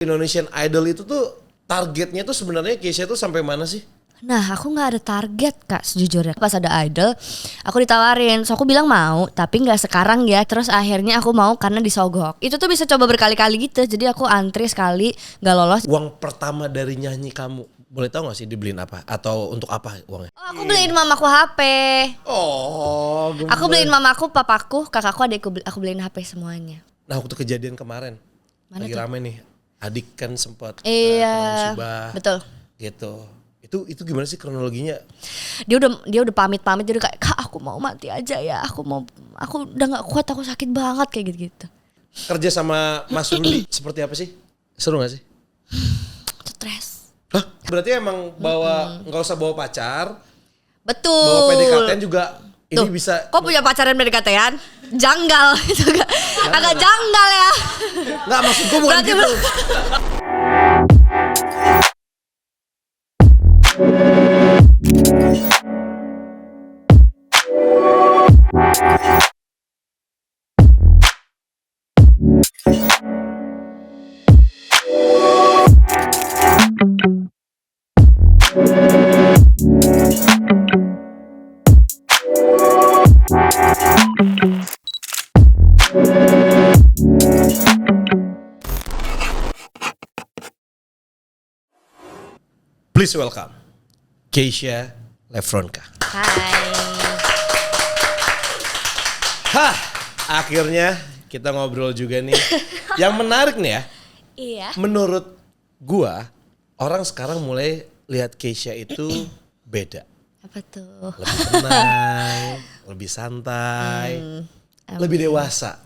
Indonesian Idol itu tuh targetnya tuh sebenarnya Keisha tuh sampai mana sih? Nah aku gak ada target Kak sejujurnya. Pas ada Idol aku ditawarin, so aku bilang mau tapi gak sekarang ya. Terus akhirnya aku mau karena disogok. Itu tuh bisa coba berkali-kali gitu. Jadi aku antri sekali gak lolos. Uang pertama dari nyanyi kamu boleh tahu gak sih dibeliin apa? Atau untuk apa uangnya? Oh, aku beliin mamaku HP. Oh, gemes. Aku beliin mamaku, papaku, kakakku, adikku. Aku beliin HP semuanya. Nah waktu kejadian kemarin Mana lagi tuh? rame nih. Adik kan sempat Iya, musibah. betul. Gitu. Itu gimana sih kronologinya? Dia udah pamit dia udah kayak, Kak aku mau mati aja ya, aku udah nggak kuat, aku sakit banget kayak gitu. Kerja sama Mas Rudi seperti apa sih? Seru gak sih? Stres. Hah? Berarti emang nggak usah bawa pacar, Betul. bawa PDKT juga ini Tuh, bisa. kok punya pacaran PDKT-an? Janggal itu agak janggal ya. Nggak, maksud gue bukan Berarti gitu. Please welcome Keisha Lefronka. Hai. Hah, akhirnya kita ngobrol juga nih. Yang menarik nih ya, Iya. menurut gua orang sekarang mulai lihat Keisha itu beda. Apa tuh? Lebih tenang, lebih santai, lebih dewasa.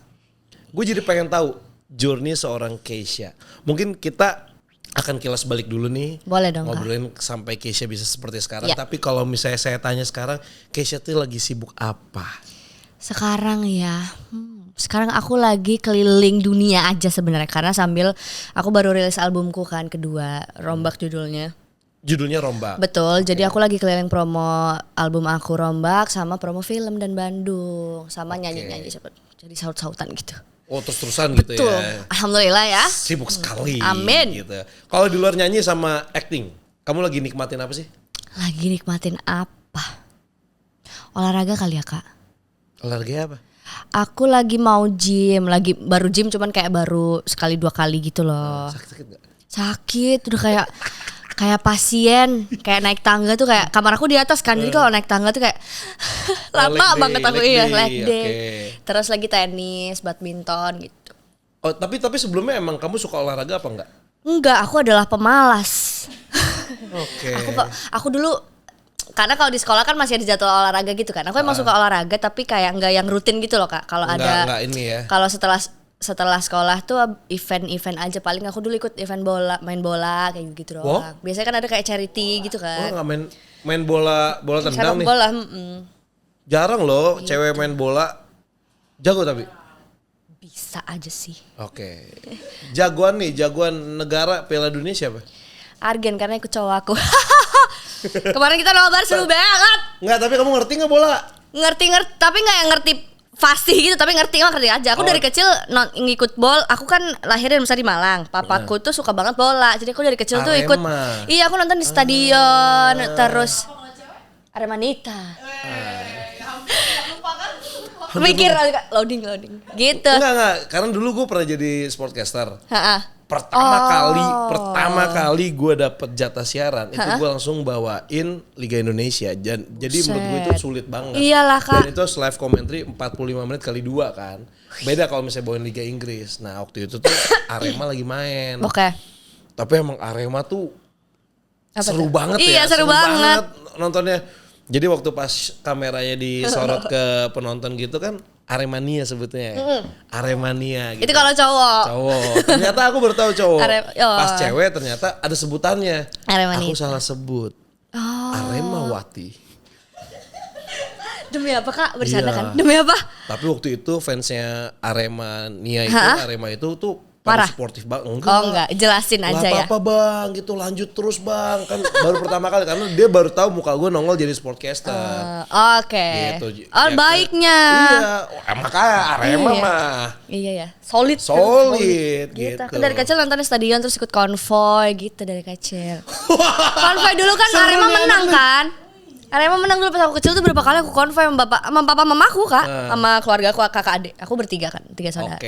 Gue jadi pengen tahu journey seorang Keisha. Mungkin kita akan kilas balik dulu nih. Boleh dong, Kak. Ngobrolin sampai Keisha bisa seperti sekarang. Ya. Tapi kalau misalnya saya tanya sekarang, Keisha tuh lagi sibuk apa? Sekarang ya, sekarang aku lagi keliling dunia aja sebenarnya karena sambil aku baru rilis albumku kan kedua, Rombak judulnya. Judulnya Rombak. Betul, jadi aku lagi keliling promo album aku Rombak sama promo film dan Bandung sama nyanyi-nyanyi jadi saut-sautan gitu. Oh, terus-terusan gitu Betul, ya. alhamdulillah ya. Sibuk sekali. Amin. Gitu. Kalau di luar nyanyi sama acting, kamu lagi nikmatin apa sih? Lagi nikmatin apa? Olahraga kali ya Kak. Olahraga apa? Aku lagi mau gym, baru gym cuman kayak baru sekali 2 kali gitu loh. Sakit gak? Sakit udah kayak pasien, kayak naik tangga tuh kayak kamar aku di atas kan, jadi kalau naik tangga tuh kayak lama banget aku leg day. Okay. Terus lagi tenis, badminton gitu. Oh, tapi sebelumnya emang kamu suka olahraga apa enggak? Enggak, aku adalah pemalas. Oke. Aku dulu karena kalau di sekolah kan masih ada jadwal olahraga gitu kan. Aku emang suka olahraga tapi kayak enggak yang rutin gitu loh Kak. Kalau ada Enggak ini ya. Kalau setelah sekolah tuh event-event aja, paling aku dulu ikut event bola, main bola kayak gitu doang. Oh? Biasanya kan ada kayak charity gitu Oh, kan. enggak main bola tendang Sepak nih. bola, Jarang loh cewek main bola. Jago tapi. bisa aja sih. Oke. Jagoan negara Piala Dunia siapa? Argen karena ikut cowok aku. Kemarin kita nobar seru banget. Enggak, tapi kamu ngerti enggak bola? Ngerti tapi nggak yang ngerti pasti gitu, tapi ngerti aja. Aku dari kecil ngikut bol. Aku kan lahir dan besar di Malang. Papaku tuh suka banget bola. Jadi aku dari kecil tuh ikut. Arema. Iya, aku nonton di stadion. Terus Aremanita. Mikir loading gitu. Enggak. Karena dulu gue pernah jadi sportcaster. Ha-ha. Pertama kali gue dapet jatah siaran itu gue langsung bawain Liga Indonesia. Jadi menurut gue itu sulit banget. Iyalah Kak. Dan itu live commentary 45 menit kali 2 kan. Beda kalau misalnya bawain Liga Inggris. Nah waktu itu tuh Arema lagi main. Oke. Tapi emang Arema tuh seru tuh? banget ya. Iya, seru banget nontonnya. Jadi waktu pas kameranya disorot ke penonton gitu kan, Aremania sebutnya. Aremania gitu. Itu kalau cowok. Ternyata aku baru tahu cowok. Oh. Pas cewek ternyata ada sebutannya. Aremanita. Aku salah sebut. Aremawati. Demi apa Kak? Bercanda Iya. kan? Demi apa? Tapi waktu itu fansnya Arema itu tuh Marah? Sportif bang, Enggak, jelasin aja ya. apa bang, gitu lanjut terus bang. Kan baru pertama kali karena dia baru tahu muka gue nongol jadi sportcaster. Oke. Gitu. Baiknya. Iya, makanya Arema mah. Iya ya, solid gitu. Aku dari kecil nonton di stadion terus ikut konvoy gitu dari kecil. Konvoy dulu kan Arema menang kan? Arema menang dulu pas aku kecil tuh berapa kali aku konvoy sama papa mamaku kak, sama keluarga aku kakak adik. Aku bertiga kan, 3 saudara.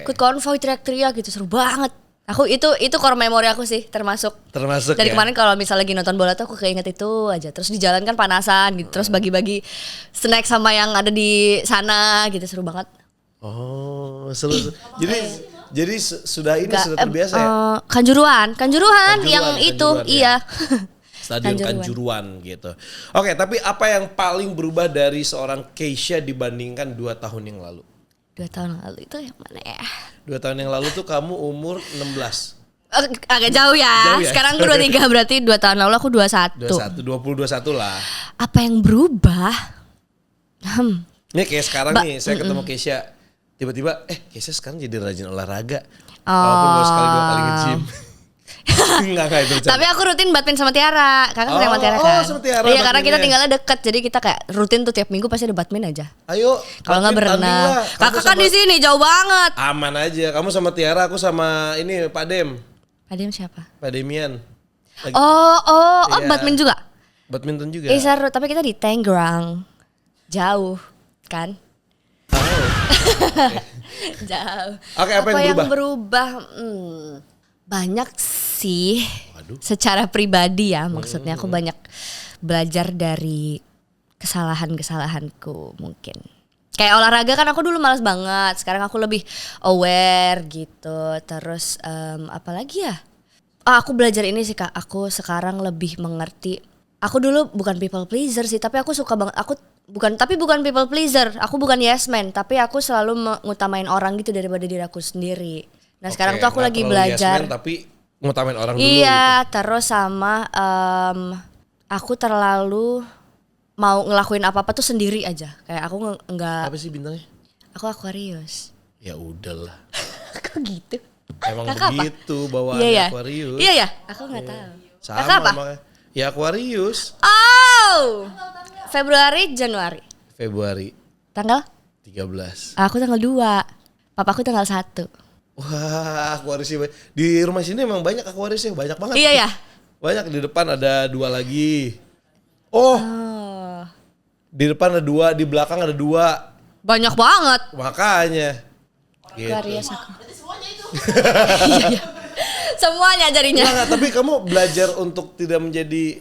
Ikut konvoy teriak-teriak gitu seru banget. Aku itu core memory aku sih termasuk dari ya? Kemarin kalau misalnya lagi nonton bola tuh aku keinget itu aja. Terus di jalan kan panasan gitu, terus bagi-bagi snack sama yang ada di sana gitu seru banget. Oh, jadi sudah sudah terbiasa ya? Kanjuruhan yang itu, ya? iya. Stadion Kanjuruhan gitu. Oke, tapi apa yang paling berubah dari seorang Keisha dibandingkan 2 tahun yang lalu? 2 tahun lalu itu yang mana ya? 2 tahun yang lalu tuh kamu umur 16. Agak jauh ya. Sekarang aku 23 berarti 2 tahun lalu aku 21. 21 lah. Apa yang berubah? Ini kayak sekarang nih saya ketemu Keisha. Tiba-tiba Keisha sekarang jadi rajin olahraga. Walaupun baru sekali 2 kali nge-gym. Enggak itu. Tapi aku rutin badminton sama Tiara. Kakak sering sama Tiara kan? Sama Tiara. Iya karena kita tinggalnya deket. Jadi kita kayak rutin tuh tiap minggu pasti ada badminton aja. Ayo. Kalau nggak berenang. Kakak kan di sini jauh banget. Aman aja. Kamu sama Tiara, aku sama ini Pak Dem. Pak Dem siapa? Pak Demian. Badminton juga? Badminton juga. Seru. Tapi kita di Tangerang. Jauh kan? Jauh. Oke, apa yang berubah? Banyak sih. Secara pribadi ya, maksudnya aku banyak belajar dari kesalahanku mungkin. Kayak olahraga kan aku dulu malas banget, sekarang aku lebih aware gitu. Terus apalagi ya? Aku belajar ini sih Kak, aku sekarang lebih mengerti. Aku dulu bukan people pleaser sih, tapi aku suka banget. Bukan people pleaser, aku bukan yes man, tapi aku selalu mengutamain orang gitu daripada diri aku sendiri. Nah sekarang tuh aku lagi belajar. Yes man, tapi ngutamain orang dulu. Iya, gitu. Terus sama aku terlalu mau ngelakuin apa-apa tuh sendiri aja. Kayak aku nggak. Apa sih bintangnya? Aku Aquarius. Ya udahlah. Kok gitu? Emang Kakak begitu bawaan Aquarius. Iya ya, aku nggak tahu. Sama Kakak apa? Ya Aquarius. Februari, Januari. Februari. Tanggal? 13. Aku tanggal 2. Papaku tanggal 1. Wah, Aquariusnya di rumah sini emang banyak Aquariusnya, banyak banget. Iya ya. Banyak, di depan ada 2 lagi. Di depan ada 2, di belakang ada 2. Banyak banget. Makanya. Gitu. Aquarius aku. Iya. Semuanya jadinya. Enggak, tapi kamu belajar untuk tidak menjadi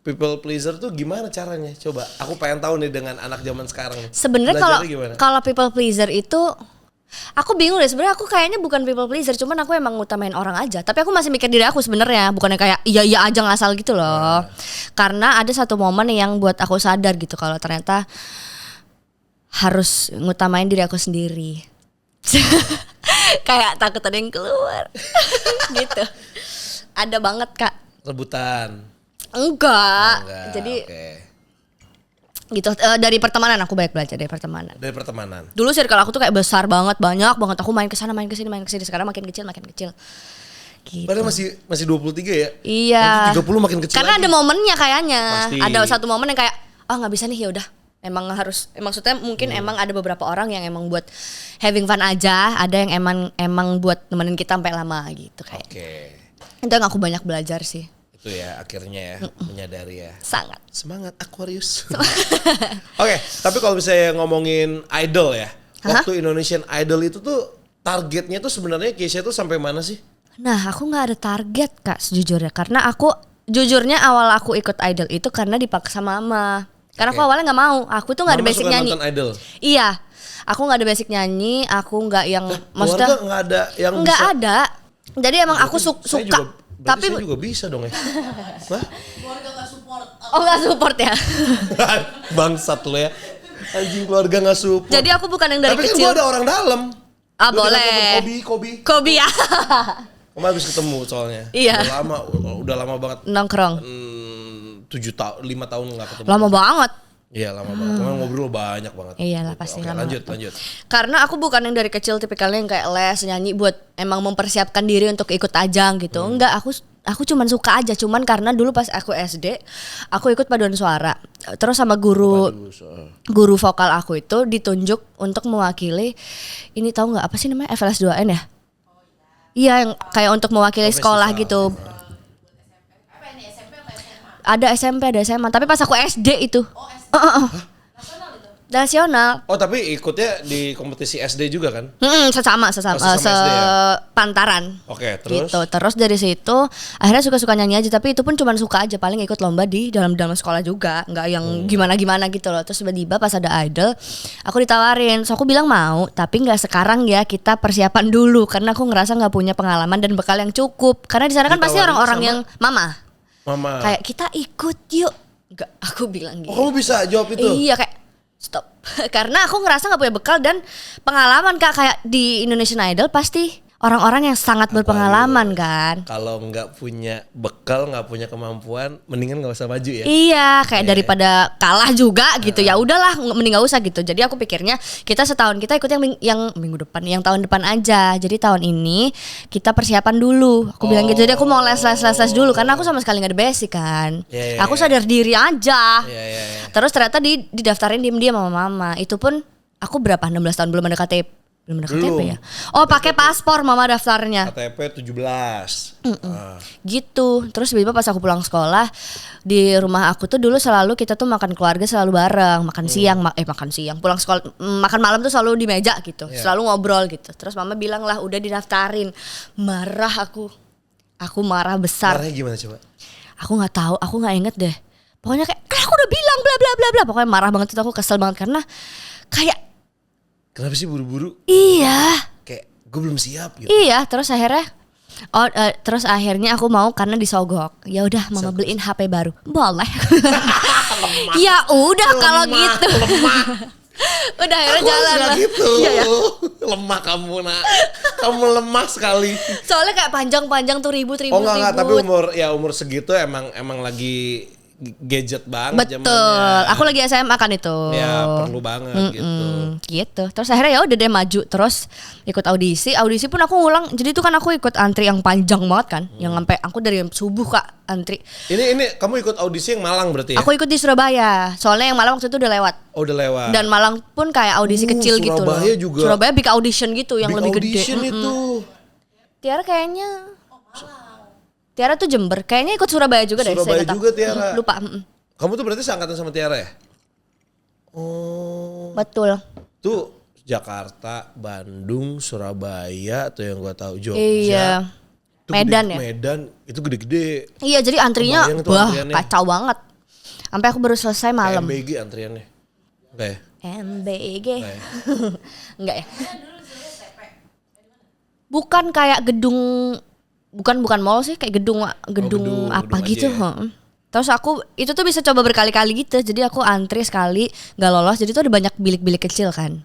people pleaser tuh gimana caranya? Coba, aku pengen tahu nih dengan anak zaman sekarang. Sebenarnya kalau people pleaser itu aku bingung deh. Sebenarnya aku kayaknya bukan people pleaser, cuman aku emang ngutamain orang aja. Tapi aku masih mikir diri aku sebenarnya, bukannya kayak iya aja ngasal gitu loh. Karena ada satu momen yang buat aku sadar gitu kalau ternyata harus ngutamain diri aku sendiri. Kayak takut ada yang keluar. Gitu. Ada banget Kak. Rebutan. Enggak. Jadi gitu, dari pertemanan aku banyak belajar dari pertemanan. Dulu circle aku tuh kayak besar banget, banyak banget. Aku main kesana, main kesini. Sekarang makin kecil. Gitu. Padahal masih 23 ya? Iya. Nanti 30 makin kecil. Karena lagi. ada momennya kayaknya. Pasti. Ada satu momen yang kayak nggak bisa nih, ya udah. Emang harus, maksudnya mungkin emang ada beberapa orang yang emang buat having fun aja, ada yang emang buat nemenin kita sampai lama gitu kayak. Itu yang aku banyak belajar sih. Itu ya akhirnya ya menyadari ya. Sangat. Semangat Aquarius. Oke, tapi kalau misalnya ngomongin idol ya, waktu Indonesian Idol itu tuh targetnya tuh sebenarnya Keisha tuh sampai mana sih? Nah, aku nggak ada target Kak sejujurnya, karena aku jujurnya awal aku ikut idol itu karena dipaksa mama. Karena aku awalnya nggak mau, aku tuh nggak ada basic nyanyi. Nonton idol? Iya, aku nggak ada basic nyanyi, aku nggak yang maksudnya nggak ada yang nggak bisa. Ada. Jadi emang aku suka. Tapi saya juga bisa dong ya. Keluarga nggak support. Oh nggak support ya? Bangsat lo ya. Anjing keluarga nggak support. Jadi aku bukan yang dari tapi kecil. Tapi kan gue ada orang dalam. Boleh. Kobi ya. Kemarin habis ketemu soalnya. Iya. Udah lama banget. Nongkrong. 5 tahun nggak ketemu. Lama banget. Iya lama banget. Memang ngobrol banyak banget. Iyalah pasti Oke, lama. lanjut. Karena aku bukan yang dari kecil tipikalnya yang kayak les nyanyi buat emang mempersiapkan diri untuk ikut ajang gitu. Enggak, aku cuman suka aja, cuman karena dulu pas aku SD aku ikut paduan suara. Terus sama guru vokal aku itu ditunjuk untuk mewakili ini, tahu nggak apa sih namanya, FLS 2N ya? Iya, yang kayak untuk mewakili sekolah gitu. Ada SMP, ada SMA, tapi pas aku SD itu. Nasional. Oh tapi ikutnya di kompetisi SD juga kan? Sesama SD ya? pantaran. Oke, terus? Gitu. Terus dari situ akhirnya suka-suka nyanyi aja, tapi itu pun cuma suka aja, paling ikut lomba di dalam sekolah juga, nggak yang gimana-gimana gitu loh. Terus tiba-tiba pas ada idol, aku ditawarin, so aku bilang mau, tapi nggak sekarang ya, kita persiapan dulu karena aku ngerasa nggak punya pengalaman dan bekal yang cukup. Karena di sana kan pasti orang-orang yang mama. Kayak kita ikut yuk. Nggak, aku bilang gitu. Oh, kamu bisa jawab itu? Iya, kayak stop. Karena aku ngerasa gak punya bekal dan pengalaman Kak. Kayak di Indonesian Idol pasti orang-orang yang sangat berpengalaman kan. Kalau nggak punya bekal, nggak punya kemampuan, mendingan nggak usah maju ya. Iya, kayak daripada kalah juga gitu. Ya udahlah, mending gak usah gitu. Jadi aku pikirnya kita setahun kita ikut yang minggu depan, yang tahun depan aja. Jadi tahun ini kita persiapan dulu. Aku bilang gitu. Jadi aku mau les dulu karena aku sama sekali gak ada basic kan. Aku sadar diri aja. Terus ternyata didaftarin diem-diem sama mama. Itu pun aku berapa? 16 tahun belum ada KTP. Belum ada KTP ya? Oh, pakai paspor mama daftarnya. KTP 17. Gitu. Terus tiba-tiba pas aku pulang sekolah, di rumah aku tuh dulu selalu kita tuh makan keluarga selalu bareng, makan siang, pulang sekolah, makan malam tuh selalu di meja gitu, selalu ngobrol gitu. Terus mama bilang lah udah didaftarin. Marah aku marah besar. Marahnya gimana coba? Aku nggak tahu, aku nggak inget deh. Pokoknya kayak kan aku udah bilang bla bla bla bla. Pokoknya marah banget itu, aku kesel banget karena kayak kenapa sih buru-buru? Iya. Kayak gue belum siap gitu. Iya, terus akhirnya aku mau karena disogok. Ya udah mama beliin HP baru. Boleh. Ya udah kalau gitu. Udah akhirnya jalan lah. Gitu. Iya ya. Lemah kamu nak. Kamu lemah sekali. Soalnya kayak panjang-panjang tuh ribut. Oh enggak, tapi umur segitu emang lagi gadget banget. Betul, zamannya. aku lagi SMA kan itu. Ya perlu banget gitu. Terus akhirnya ya udah deh maju, terus ikut audisi pun aku ngulang. Jadi itu kan aku ikut antri yang panjang banget kan, yang sampai aku dari subuh Kak antri. Ini kamu ikut audisi yang Malang berarti ya? Aku ikut di Surabaya, soalnya yang Malang waktu itu udah lewat. Oh udah lewat. Dan Malang pun kayak audisi kecil gitu loh. Surabaya juga. Surabaya big audition gitu yang big lebih gede. Audition itu. Tiara kayaknya. Tiara tuh Jember, kayaknya ikut Surabaya juga deh. Surabaya juga Tiara. Lupa. Kamu tuh berarti seangkatan sama Tiara ya? Oh. Betul. Tuh Jakarta, Bandung, Surabaya tuh yang gua tahu, Jogja. Iya. Medan ya? Medan itu gede-gede. Iya, jadi antrinya antriannya. kacau banget. Sampai aku baru selesai malam. MBG antriannya. Enggak ya? MBG. Enggak ya? Bukan kayak gedung, bukan mall sih, kayak gedung apa gitu. Ya. Terus aku itu tuh bisa coba berkali-kali gitu. Jadi aku antri sekali gak lolos. Jadi tuh ada banyak bilik-bilik kecil kan.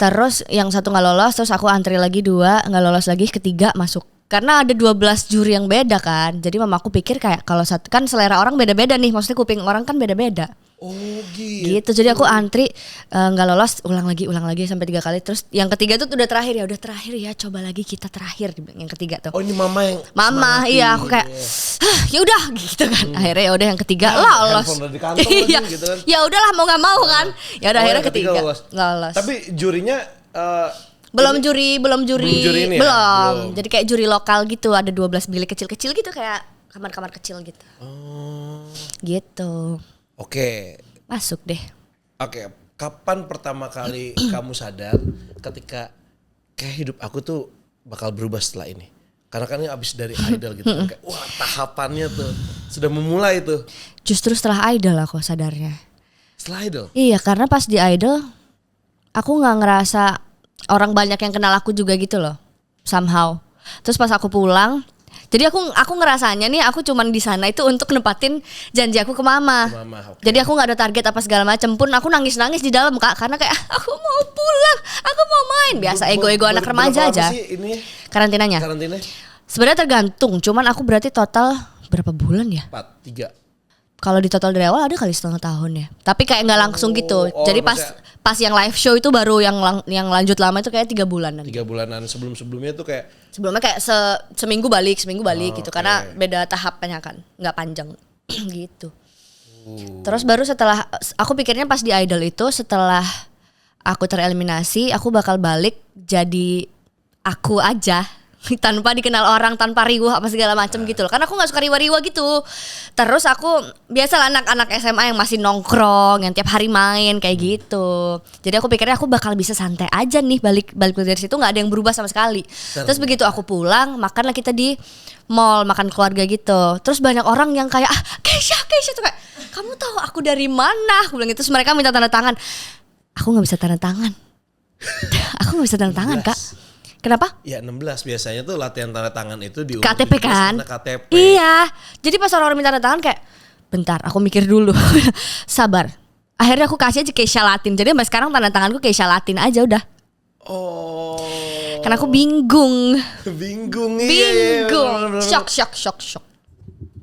Terus yang satu gak lolos, terus aku antri lagi 2, gak lolos lagi, ketiga masuk. Karena ada 12 juri yang beda kan. Jadi mamaku pikir kayak kalau satu kan selera orang beda-beda nih. Maksudnya kuping orang kan beda-beda. Oh gitu. Jadi aku antri nggak lolos, ulang lagi sampai 3 kali. Terus yang ketiga tuh udah terakhir ya, coba lagi kita terakhir yang ketiga tuh. Oh ini mama yang iya aku kayak ya udah gitu kan. Akhirnya ya udah yang ketiga lolos. Iya. Gitu kan. Ya udahlah mau nggak mau kan. Ya udah akhirnya ketiga lolos. Tapi jurinya belum juri ini belum. Ya? Jadi kayak juri lokal gitu, ada 12 bilik kecil-kecil gitu kayak kamar-kamar kecil gitu. Gitu. Oke. Masuk deh. Oke, kapan pertama kali kamu sadar ketika kayak hidup aku tuh bakal berubah setelah ini? Karena kan abis dari idol gitu, kayak wah tahapannya tuh sudah memulai tuh. Justru setelah idol aku sadarnya. Setelah idol? Iya, karena pas di idol aku nggak ngerasa orang banyak yang kenal aku juga gitu loh, somehow. Terus pas aku pulang. Jadi aku ngerasanya nih aku cuman di sana itu untuk nepatin janji aku ke mama. Okay. Jadi aku nggak ada target apa segala macem pun, aku nangis di dalam Kak karena kayak aku mau pulang, aku mau main. Biasa ego anak remaja aja. Ini? Karantinanya? Sebenarnya tergantung, cuman aku berarti total berapa bulan ya? 3. Kalau di total dari awal ada kali setengah tahun ya. Tapi kayak nggak langsung gitu. Jadi pas yang live show itu baru yang lanjut lama itu kayak 3 bulanan. 3 bulanan sebelumnya tuh kayak Sebelumnya kayak seminggu balik gitu. Karena beda tahapannya kan, nggak panjang gitu. Terus baru setelah aku pikirnya pas di Idol itu setelah aku tereliminasi, aku bakal balik jadi aku aja tanpa dikenal orang, tanpa riuh apa segala macam gitu loh. Karena aku nggak suka riwa-riwa gitu. Terus aku biasalah anak-anak SMA yang masih nongkrong, yang tiap hari main kayak gitu. Jadi aku pikirnya aku bakal bisa santai aja nih balik dari situ, nggak ada yang berubah sama sekali. Terus begitu aku pulang, makanlah kita di mall, makan keluarga gitu. Terus banyak orang yang kayak Keisha tuh kayak, kamu tahu aku dari mana? Aku bilang gitu. Terus mereka minta tanda tangan. Aku nggak bisa tanda tangan. Aku nggak bisa tanda tangan, Kak. Kenapa? Ya 16 biasanya tuh latihan tanda tangan itu di KTP kan? KTP. Iya. Jadi pas orang-orang minta tanda tangan kayak, bentar, aku mikir dulu. Sabar. Akhirnya aku kasih aja Keisha Latin. Jadi sampai sekarang tanda tanganku Keisha Latin aja udah. Oh. Karena aku bingung. Bingung. Shock.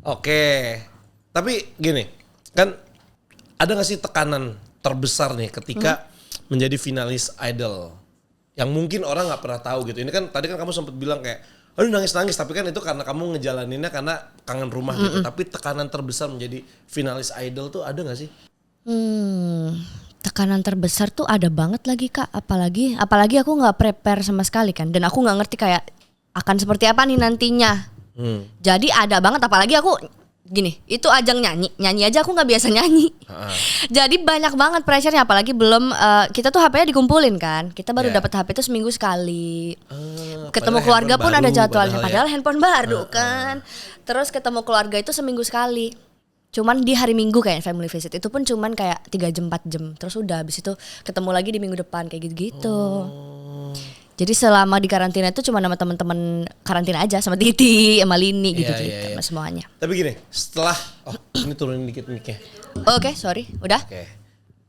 Oke. Tapi gini, kan ada gak sih tekanan terbesar nih ketika menjadi finalis Idol? Yang mungkin orang gak pernah tahu gitu. Ini kan tadi kan kamu sempat bilang kayak, aduh nangis-nangis. Tapi kan itu karena kamu ngejalaninnya karena kangen rumah gitu. Tapi tekanan terbesar menjadi finalis Idol tuh ada gak sih? Tekanan terbesar tuh ada banget lagi, Kak. Apalagi aku gak prepare sama sekali kan. Dan aku gak ngerti kayak akan seperti apa nih nantinya. Jadi ada banget, apalagi aku gini, itu ajang nyanyi aja aku nggak biasa nyanyi. Jadi banyak banget pressure-nya, apalagi belum kita tuh HP-nya dikumpulin kan. Kita baru dapat HP itu seminggu sekali. Ketemu keluarga pun ada jadwalnya, padahal handphone baru kan. Terus ketemu keluarga itu seminggu sekali. Cuman di hari Minggu kayak family visit, itu pun cuman kayak 3 jam 4 jam. Terus udah habis itu ketemu lagi di minggu depan kayak gitu-gitu. Jadi selama di karantina itu cuma sama teman-teman karantina aja, sama Titi, sama Lini gitu-gitu, sama semuanya. Tapi gini, setelah ini turunin dikit mic-nya. Oke, sorry, udah. Oke.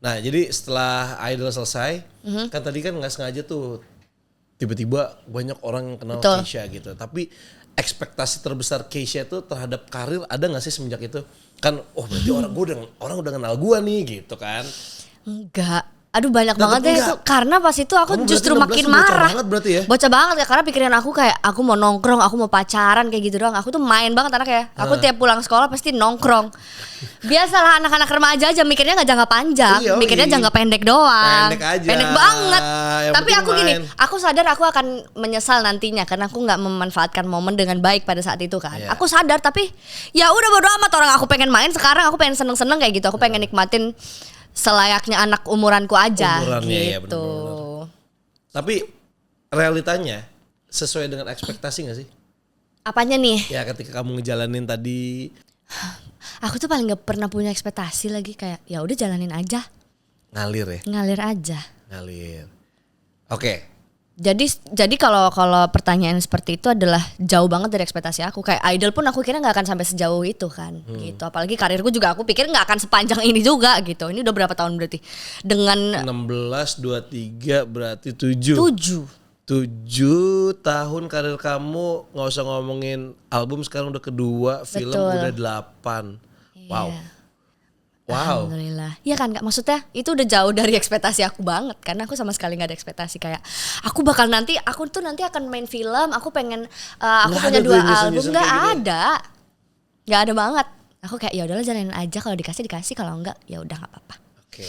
Nah, jadi setelah Idol selesai, kan tadi kan nggak sengaja tuh tiba-tiba banyak orang yang kenal Keisha gitu. Tapi ekspektasi terbesar Keisha itu terhadap karir ada nggak sih semenjak itu? Kan, berarti orang udah kenal gua nih gitu kan? Enggak. Aduh banyak banget ya itu. Karena pas itu aku justru makin marah. Bocah banget berarti ya? Bocah banget ya, karena pikiran aku kayak aku mau nongkrong, aku mau pacaran kayak gitu doang. Aku tuh main banget anak ya. Aku tiap pulang sekolah pasti nongkrong. Biasalah anak-anak remaja aja mikirnya nggak jangka panjang, mikirnya jangka pendek doang. Pendek banget. Tapi aku gini, aku sadar aku akan menyesal nantinya karena aku nggak memanfaatkan momen dengan baik pada saat itu kan. Aku sadar, tapi ya udah bodo amat, orang aku pengen main sekarang, aku pengen seneng-seneng kayak gitu. Aku pengen nikmatin selayaknya anak umuranku aja gitu. Bener. Tapi realitanya sesuai dengan ekspektasi gak sih? Apanya nih? Ya ketika kamu ngejalanin tadi. Aku tuh paling gak pernah punya ekspektasi lagi, kayak ya udah jalanin aja. Ngalir ya? Ngalir aja. Ngalir. Oke. Jadi kalau pertanyaan seperti itu adalah jauh banget dari ekspektasi aku. Kayak Idol pun aku kira nggak akan sampai sejauh itu kan, gitu. Apalagi karirku juga aku pikir nggak akan sepanjang ini juga gitu. Ini udah berapa tahun berarti? Dengan 16, 23 berarti 7 tahun karir kamu, nggak usah ngomongin album, sekarang udah kedua, film udah 8. Wow. Alhamdulillah. Iya kan Kak, maksudnya itu udah jauh dari ekspektasi aku banget. Karena aku sama sekali gak ada ekspektasi kayak aku nanti akan main film, aku pengen aku punya 2 album, gak ada. Gak ada banget. Aku kayak ya udahlah jalanin aja, kalau dikasih, kalau enggak ya udah enggak apa-apa. Oke.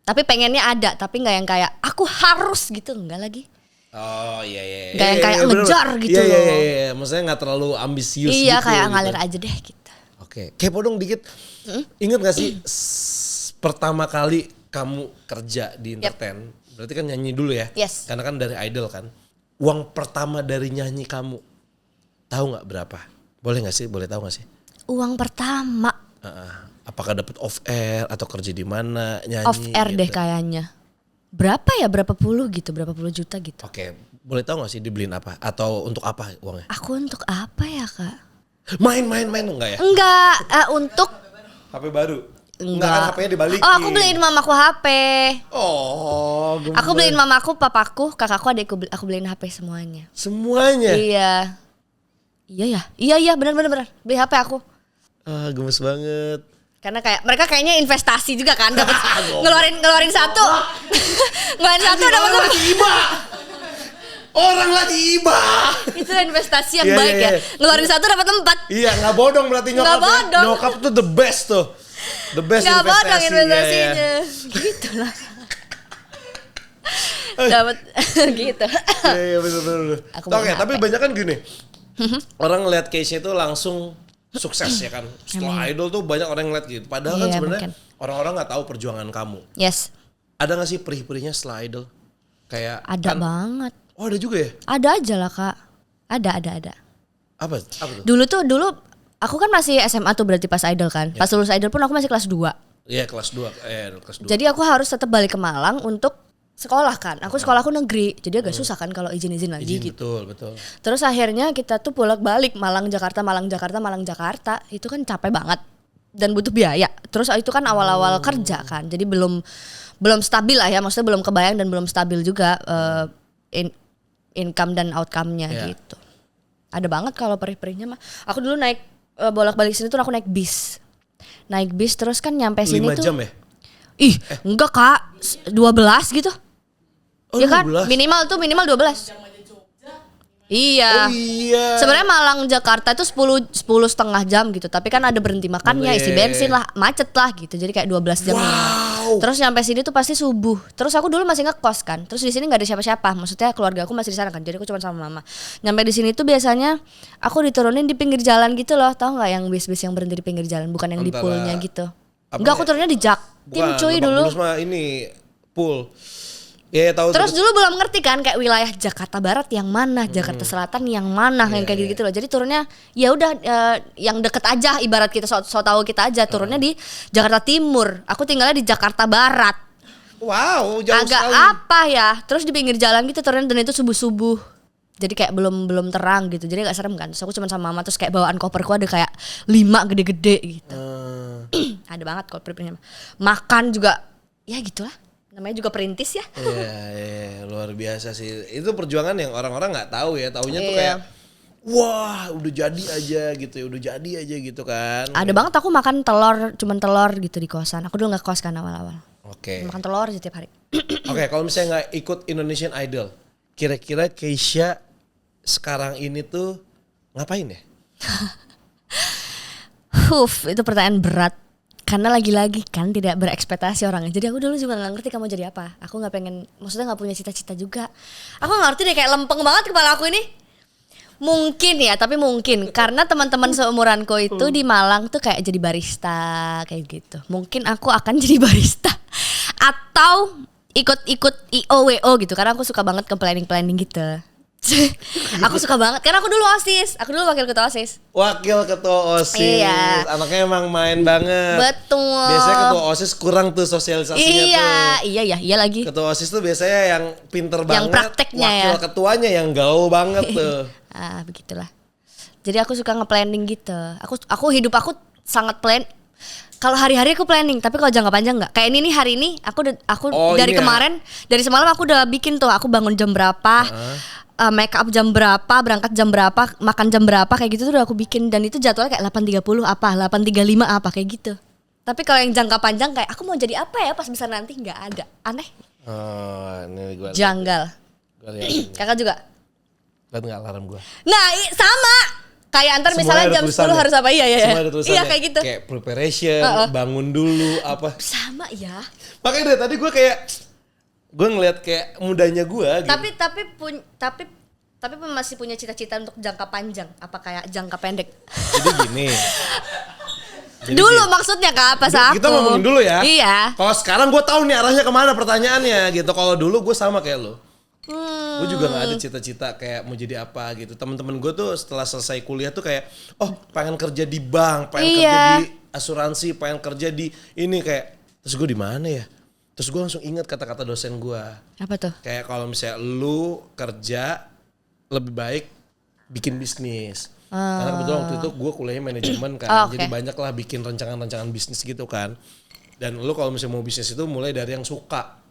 Tapi pengennya ada, tapi enggak yang kayak aku harus gitu, enggak lagi. Oh iya. Enggak yang kayak ngejar gitu loh. Iya. Maksudnya gak terlalu ambisius gitu. Iya, kayak ngalir aja deh gitu. Oke, kepo dong dikit. Ingat gak sih pertama kali kamu kerja di entertain? Berarti kan nyanyi dulu ya? Yes. Karena kan dari Idol kan. Uang pertama dari nyanyi kamu, tahu nggak berapa? Boleh nggak sih? Boleh tahu nggak sih? Uang pertama. Apakah dapat off air atau kerja di mana nyanyi? Off air gitu? deh kayaknya. Berapa ya? Berapa puluh juta gitu. Oke, boleh tahu nggak sih dibeliin apa? Atau untuk apa uangnya? Aku untuk apa ya Kak? Main enggak ya? Enggak, untuk HP baru? Enggak kan HP-nya dibalikin. Oh, aku beliin mamaku HP. Oh, gemes. Aku beliin mamaku, papaku, kakakku, adekku, aku beliin HP semuanya. Semuanya? Iya, benar. Beli HP aku. Gemes banget. Karena kayak mereka kayaknya investasi juga kan, dapat ngeluarin satu, ngeluarin satu dapat lagi iba. Orang lagi iba. Itu investasi yang Iya, baik iya, ya. iya. Ngeluarin satu dapat 4. Iya, nggak bodong berarti nyokap. Nggak bodong. Nyokap tuh the best tuh. The best Nggak investasi. bodong Iya, investasinya. iya. Gitu lah. Dapat gitu. Iya, bener. Aku Oke, beli tapi HP. banyak kan gini. Orang ngeliat Keisha itu langsung sukses ya kan. Setelah idol tuh banyak orang yang ngeliat gitu. Padahal kan Iya, sebenarnya mungkin. orang-orang nggak tahu perjuangan kamu. Yes. Ada nggak sih perih-perihnya setelah idol? Kayak Ada banget. Oh, ada juga ya? Ada aja lah Kak. Ada. Apa tuh? Dulu aku kan masih SMA tuh berarti pas idol kan. Pas lulus idol pun aku masih kelas 2. Iya, kelas 2. Kelas 2. Jadi aku harus tetap balik ke Malang untuk sekolah kan. Sekolahku negeri. Jadi agak susah kan kalau izin lagi gitu. Betul. Terus akhirnya kita tuh bolak-balik Malang Jakarta. Itu kan capek banget dan butuh biaya. Terus itu kan awal-awal kerja kan. Jadi belum stabil lah ya. Maksudnya belum kebayang dan belum stabil juga income dan outcome-nya gitu. Ada banget kalau perih-perihnya mah. Aku dulu naik bolak-balik sini tuh aku naik bis. Naik bis terus kan nyampe sini 5 tuh. jam ya? Ih, enggak Kak. 12 gitu. Oh, Ya kan? 12? Minimal 12. Iya. Oh iya. Sebenarnya Malang Jakarta itu 10 setengah jam gitu. Tapi kan ada berhenti makannya, isi bensin lah, macet lah gitu. Jadi kayak 12 jam. Wow. Terus nyampe sini tuh pasti subuh. Terus aku dulu masih ngekos kan. Terus di sini nggak ada siapa-siapa. Maksudnya keluarga aku masih di sana kan. Jadi aku cuma sama mama. Nyampe di sini tuh biasanya aku diturunin di pinggir jalan gitu loh. Tahu nggak yang bis-bis yang berhenti di pinggir jalan, bukan yang di Antara- poolnya gitu. apa Enggak, ya? aku turunnya di Jaktim cuy dulu. Terus mah ini pool. Iya, tahu. Terus dulu belum ngerti kan kayak wilayah Jakarta Barat yang mana, Jakarta Selatan yang mana, yang kayak gitu loh. Jadi turunnya ya udah yang deket aja, ibarat kita so tahu kita aja turunnya di Jakarta Timur. Aku tinggalnya di Jakarta Barat. Wow, jauh Agak sekali. apa ya? Terus di pinggir jalan gitu turunnya dan itu subuh-subuh. Jadi kayak belum terang gitu. Jadi agak serem kan. Terus aku cuma sama mama terus kayak bawaan koperku ada kayak 5 gede-gede gitu. Ada banget kopernya. Makan juga ya gitulah. Namanya juga perintis ya. Iya, luar biasa sih. Itu perjuangan yang orang-orang nggak tahu ya. Taunya tuh Iya. kayak wah, udah jadi aja gitu ya, udah jadi aja gitu kan. Ada banget aku makan cuman telur gitu di kosan. Aku dulu nggak kos kan awal-awal. Oke. Makan telur aja tiap hari. Oke, kalau misalnya nggak ikut Indonesian Idol, kira-kira Keisha sekarang ini tuh ngapain ya? Itu pertanyaan berat. Karena lagi-lagi kan tidak berekspektasi orangnya. Jadi aku dulu juga gak ngerti kamu jadi apa. Aku gak pengen, maksudnya gak punya cita-cita juga. Aku gak ngerti deh, kayak lempeng banget kepala aku ini. Mungkin ya, tapi mungkin. Karena teman-teman seumuranku itu di Malang tuh kayak jadi barista, kayak gitu. Mungkin aku akan jadi barista. Atau ikut IOWO gitu. Karena aku suka banget ke planning-planning gitu. Aku suka banget karena aku dulu OSIS. Aku dulu wakil ketua OSIS. Wakil ketua OSIS. Iya. Anaknya emang main banget. Betul. Biasanya ketua OSIS kurang tuh sosialisasinya tuh. Iya lagi. Ketua OSIS tuh biasanya yang pinter banget. prakteknya wakil ya. ketuanya yang gaul banget tuh. Begitulah. Jadi aku suka nge-planning gitu. Aku hidup aku sangat plan. Kalau hari-hari aku planning, tapi kalau jangka panjang enggak. Kayak ini nih hari ini aku dari ini ya. kemarin, dari semalam aku udah bikin tuh. Aku bangun jam berapa. Make up jam berapa, berangkat jam berapa, makan jam berapa, kayak gitu tuh udah aku bikin. Dan itu jadwalnya kayak 8.30 apa, 8.35 apa, kayak gitu. Tapi kalau yang jangka panjang kayak aku mau jadi apa ya pas besar nanti, nggak ada. Aneh. Oh, ini gue Janggal. lihat. Kakak juga? Lihat nggak alarm gue? Nah sama. Kayak antar misalnya jam 10 harus apa, iya. Semua ada tulisannya. Iya kayak gitu. Kayak preparation, bangun dulu, apa. Sama ya. Makanya dari tadi gue kayak gue ngeliat kayak mudanya gue gitu. Tapi masih punya cita-cita untuk jangka panjang, apa kayak jangka pendek? Jadi gini. Dulu maksudnya Kak, pas aku. Kita ngomongin dulu ya. Iya. Kalau sekarang gue tahu nih arahnya kemana pertanyaannya gitu. Kalau dulu gue sama kayak lo. Gue juga nggak ada cita-cita kayak mau jadi apa gitu. Temen-temen gue tuh setelah selesai kuliah tuh kayak, oh pengen kerja di bank, pengen kerja di asuransi, pengen kerja di ini kayak. Terus gue di mana ya? Terus gue langsung ingat kata-kata dosen gue. Apa tuh? Kayak kalau misalnya lu kerja lebih baik bikin bisnis. Karena kebetulan waktu itu gue kuliahnya manajemen kan. Jadi banyak lah bikin rancangan-rancangan bisnis gitu kan. Dan lu kalau misalnya mau bisnis itu mulai dari yang suka.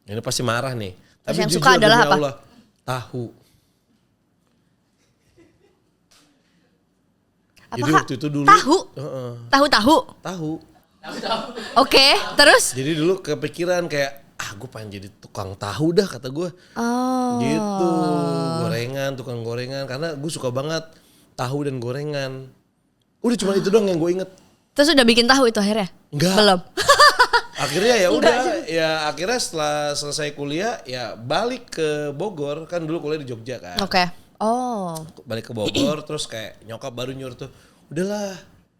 Ini pasti marah nih. Tapi yang jujur suka adalah demi apa? Allah, tahu. Jadi Apakah waktu itu dulu tahu? Heeh. Tahu. Oke, terus? Jadi dulu kepikiran kayak gue pengen jadi tukang tahu dah kata gue. Oh. Gitu, tukang gorengan karena gue suka banget tahu dan gorengan. Udah cuma itu doang yang gue inget. Terus udah bikin tahu itu akhirnya? Enggak. Belum. Akhirnya ya udah, ya akhirnya setelah selesai kuliah ya balik ke Bogor, kan dulu kuliah di Jogja kan. Oke. Oh. Balik ke Bogor terus kayak nyokap baru nyuruh tuh, udahlah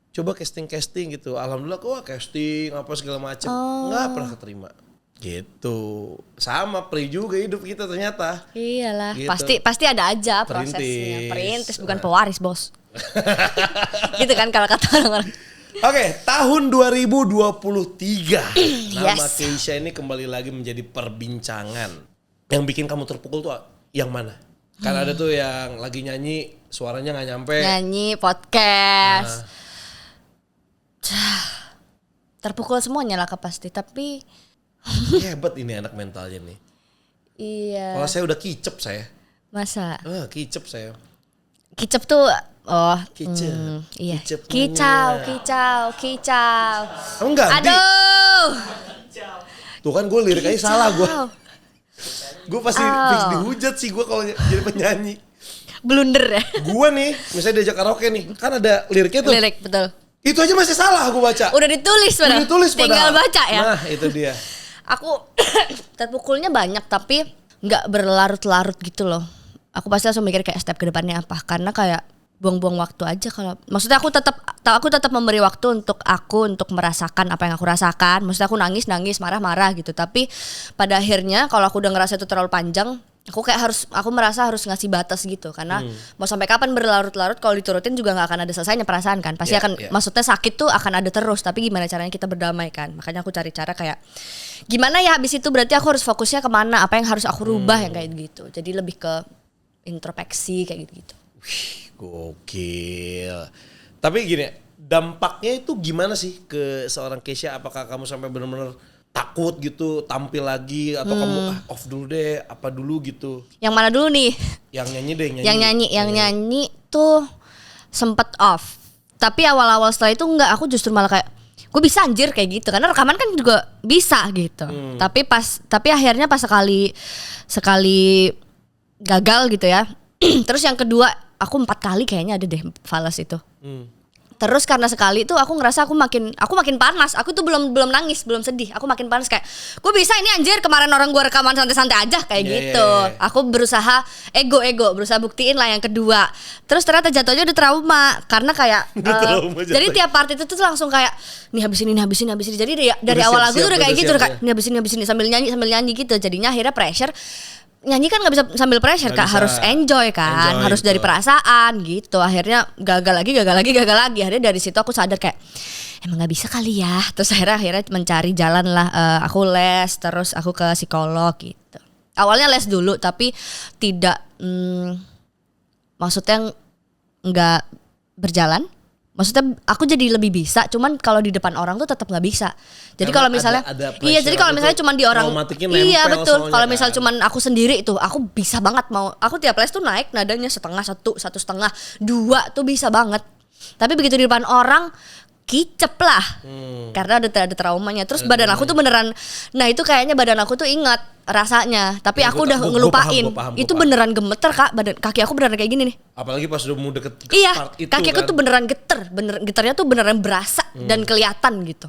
coba casting gitu. Alhamdulillah wah casting apa segala macem, nggak pernah keterima. Gitu, sama Pri juga hidup kita ternyata. Iyalah, Gitu. pasti ada aja prosesnya. Perintis bukan pewaris, Bos. Gitu kan kalau kata orang-orang. Oke, tahun 2023 nama Yes. Keisha ini kembali lagi menjadi perbincangan. Yang bikin kamu terpukul tuh yang mana? Kan ada tuh yang lagi nyanyi suaranya nggak nyampe. Nyanyi, podcast. Terpukul semuanya lah pasti, tapi Hebat ini anak mentalnya nih. iya. Kalau saya udah kicep saya. Masa? Kicep saya. Kicep tuh Kicep. iya. Kicep Kicau. Kamu ganti? Aduh. Tuh kan gue lirik aja salah gue. Kicau. Gue pasti fix dihujat sih gue kalau jadi penyanyi. Blunder ya. Gue nih, misalnya diajak karaoke nih, kan ada liriknya tuh. Lirik betul. Itu aja masih salah gue baca. Udah ditulis padahal. Tinggal padahal. baca ya. Nah itu dia. Aku terpukulnya banyak tapi nggak berlarut-larut gitu loh. Aku pasti langsung mikir kayak step ke depannya apa, karena kayak buang-buang waktu aja. Kalau maksudnya aku tetap memberi waktu untuk merasakan apa yang aku rasakan. Maksudnya aku nangis marah-marah gitu, tapi pada akhirnya kalau aku udah ngerasa itu terlalu panjang, aku merasa harus ngasih batas gitu, karena mau sampai kapan berlarut-larut kalau diturutin juga nggak akan ada selesainya perasaan kan, pasti maksudnya sakit tuh akan ada terus, tapi gimana caranya kita berdamai kan. Makanya aku cari cara kayak gimana ya habis itu berarti aku harus fokusnya kemana, apa yang harus aku rubah yang kayak gitu, jadi lebih ke introspeksi kayak gitu. Gokil. Tapi gini, dampaknya itu gimana sih ke seorang Keisha? Apakah kamu sampai benar-benar takut gitu tampil lagi atau kamu off dulu deh, apa dulu gitu? Yang mana dulu nih? Yang nyanyi deh, Yang nyanyi tuh sempet off. Tapi awal-awal setelah itu enggak, aku justru malah kayak gue bisa anjir kayak gitu, karena rekaman kan juga bisa gitu. Tapi akhirnya pas sekali gagal gitu ya. Terus yang kedua aku 4 kali kayaknya ada deh fales itu. Terus karena sekali itu aku ngerasa aku makin panas. Aku tuh belum nangis, belum sedih. Aku makin panas kayak gue bisa ini anjir, kemarin orang gue rekaman santai-santai aja kayak gitu. Aku berusaha berusaha buktiin lah yang kedua. Terus ternyata jatuhnya udah trauma karena kayak jadi tiap part itu tuh langsung kayak nih habisin. Jadi dari awal lagu tuh udah kayak gitu, kayak nih habisin sambil nyanyi gitu. Jadinya akhirnya pressure. Nyanyi kan gak bisa sambil pressure Kak, harus enjoy kan, harus dari perasaan gitu. Akhirnya gagal lagi. Akhirnya dari situ aku sadar kayak emang gak bisa kali ya. Terus akhirnya mencari jalan lah, aku les, terus aku ke psikolog gitu. Awalnya les dulu tapi tidak maksudnya gak berjalan. Maksudnya aku jadi lebih bisa, cuman kalau di depan orang tuh tetap nggak bisa. Jadi kalau misalnya, jadi kalau misalnya cuman di orang, iya betul. Kalau misalnya cuman aku sendiri itu, aku bisa banget aku tiap les tuh naik nadanya setengah, satu setengah, 2 tuh bisa banget. Tapi begitu di depan orang, kicep lah, karena ada traumanya. Terus badan aku tuh beneran, nah itu kayaknya badan aku tuh ingat rasanya, tapi aku udah ngelupain. Itu beneran gemeter Kak, kaki aku beneran kayak gini nih. Apalagi pas udah mau deket part itu, kaki aku kan. tuh beneran getarnya tuh beneran berasa dan kelihatan gitu.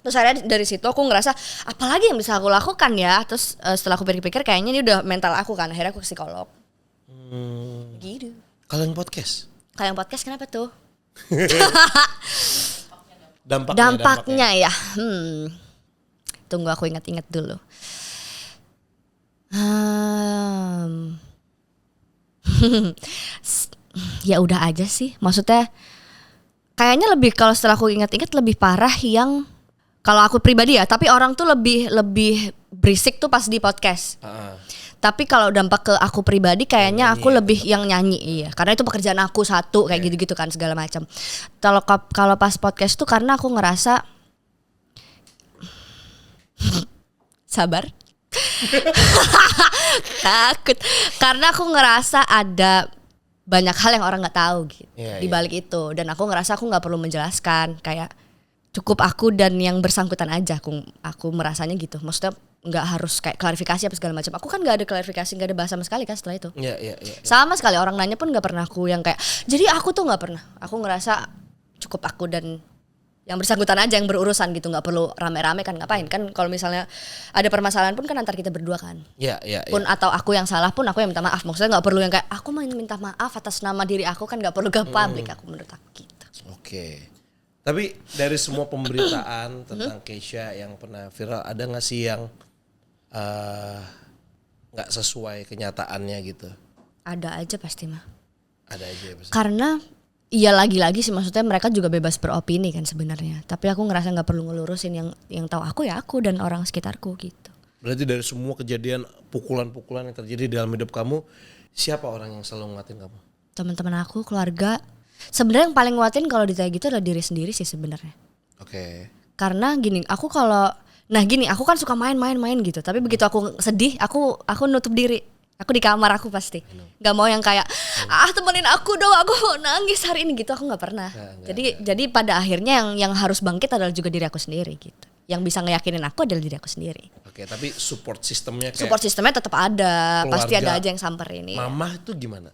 Terus akhirnya dari situ aku ngerasa apalagi yang bisa aku lakukan ya. Terus setelah aku pikir-pikir kayaknya ini udah mental aku kan. Akhirnya aku ke psikolog. Gitu. Kalau yang podcast Kenapa tuh? Dampaknya ya. Tunggu aku ingat-ingat dulu. Ya udah aja sih. Maksudnya kayaknya lebih, kalau setelah aku ingat-ingat lebih parah yang kalau aku pribadi ya, tapi orang tuh lebih berisik tuh pas di podcast. Tapi kalau dampak ke aku pribadi kayaknya aku lebih yang nyanyi, iya. Karena itu pekerjaan aku satu kayak gitu-gitu kan segala macam. Kalau pas podcast tuh karena aku ngerasa sabar. Takut. Karena aku ngerasa ada banyak hal yang orang nggak tahu gitu Iya, di balik itu. Dan aku ngerasa aku nggak perlu menjelaskan, kayak cukup aku dan yang bersangkutan aja. Aku merasanya gitu. Maksudnya nggak harus kayak klarifikasi apa segala macam. Aku kan nggak ada klarifikasi, nggak ada bahasa sama sekali kan setelah itu. Iya. Sama sekali orang nanya pun nggak pernah aku yang kayak. Jadi aku tuh nggak pernah. Aku ngerasa cukup aku dan yang bersangkutan aja yang berurusan gitu, nggak perlu rame-rame kan, ngapain kan kalau misalnya ada permasalahan pun kan antar kita berdua kan. Iya. Pun atau aku yang salah pun aku yang minta maaf, maksudnya nggak perlu yang kayak aku mau minta maaf atas nama diri aku kan, nggak perlu ke publik aku menurut aku gitu. Oke. Tapi dari semua pemberitaan tentang Keisha yang pernah viral, ada nggak sih yang nggak sesuai kenyataannya gitu? Ada aja pasti mah. Ada aja ya pasti. Karena iya lagi-lagi sih, maksudnya mereka juga bebas beropini kan sebenarnya. Tapi aku ngerasa nggak perlu ngelurusin, yang tahu aku ya aku dan orang sekitarku gitu. Berarti dari semua kejadian pukulan-pukulan yang terjadi dalam hidup kamu, siapa orang yang selalu nguatin kamu? Teman-teman aku, keluarga. Sebenarnya yang paling nguatin kalau ditanya gitu adalah diri sendiri sih sebenarnya. Oke. Karena gini, aku kan suka main-main gitu. Tapi begitu aku sedih, aku nutup diri. Aku di kamar aku pasti. Gak mau yang kayak temenin aku dong, aku mau nangis hari ini gitu. Aku nggak pernah. Jadi pada akhirnya yang harus bangkit adalah juga diri aku sendiri gitu. Yang bisa ngeyakinin aku adalah diri aku sendiri. Oke, tapi support sistemnya kayak Support sistemnya tetap ada, keluarga, pasti ada aja yang samperin ini. Mama itu gimana?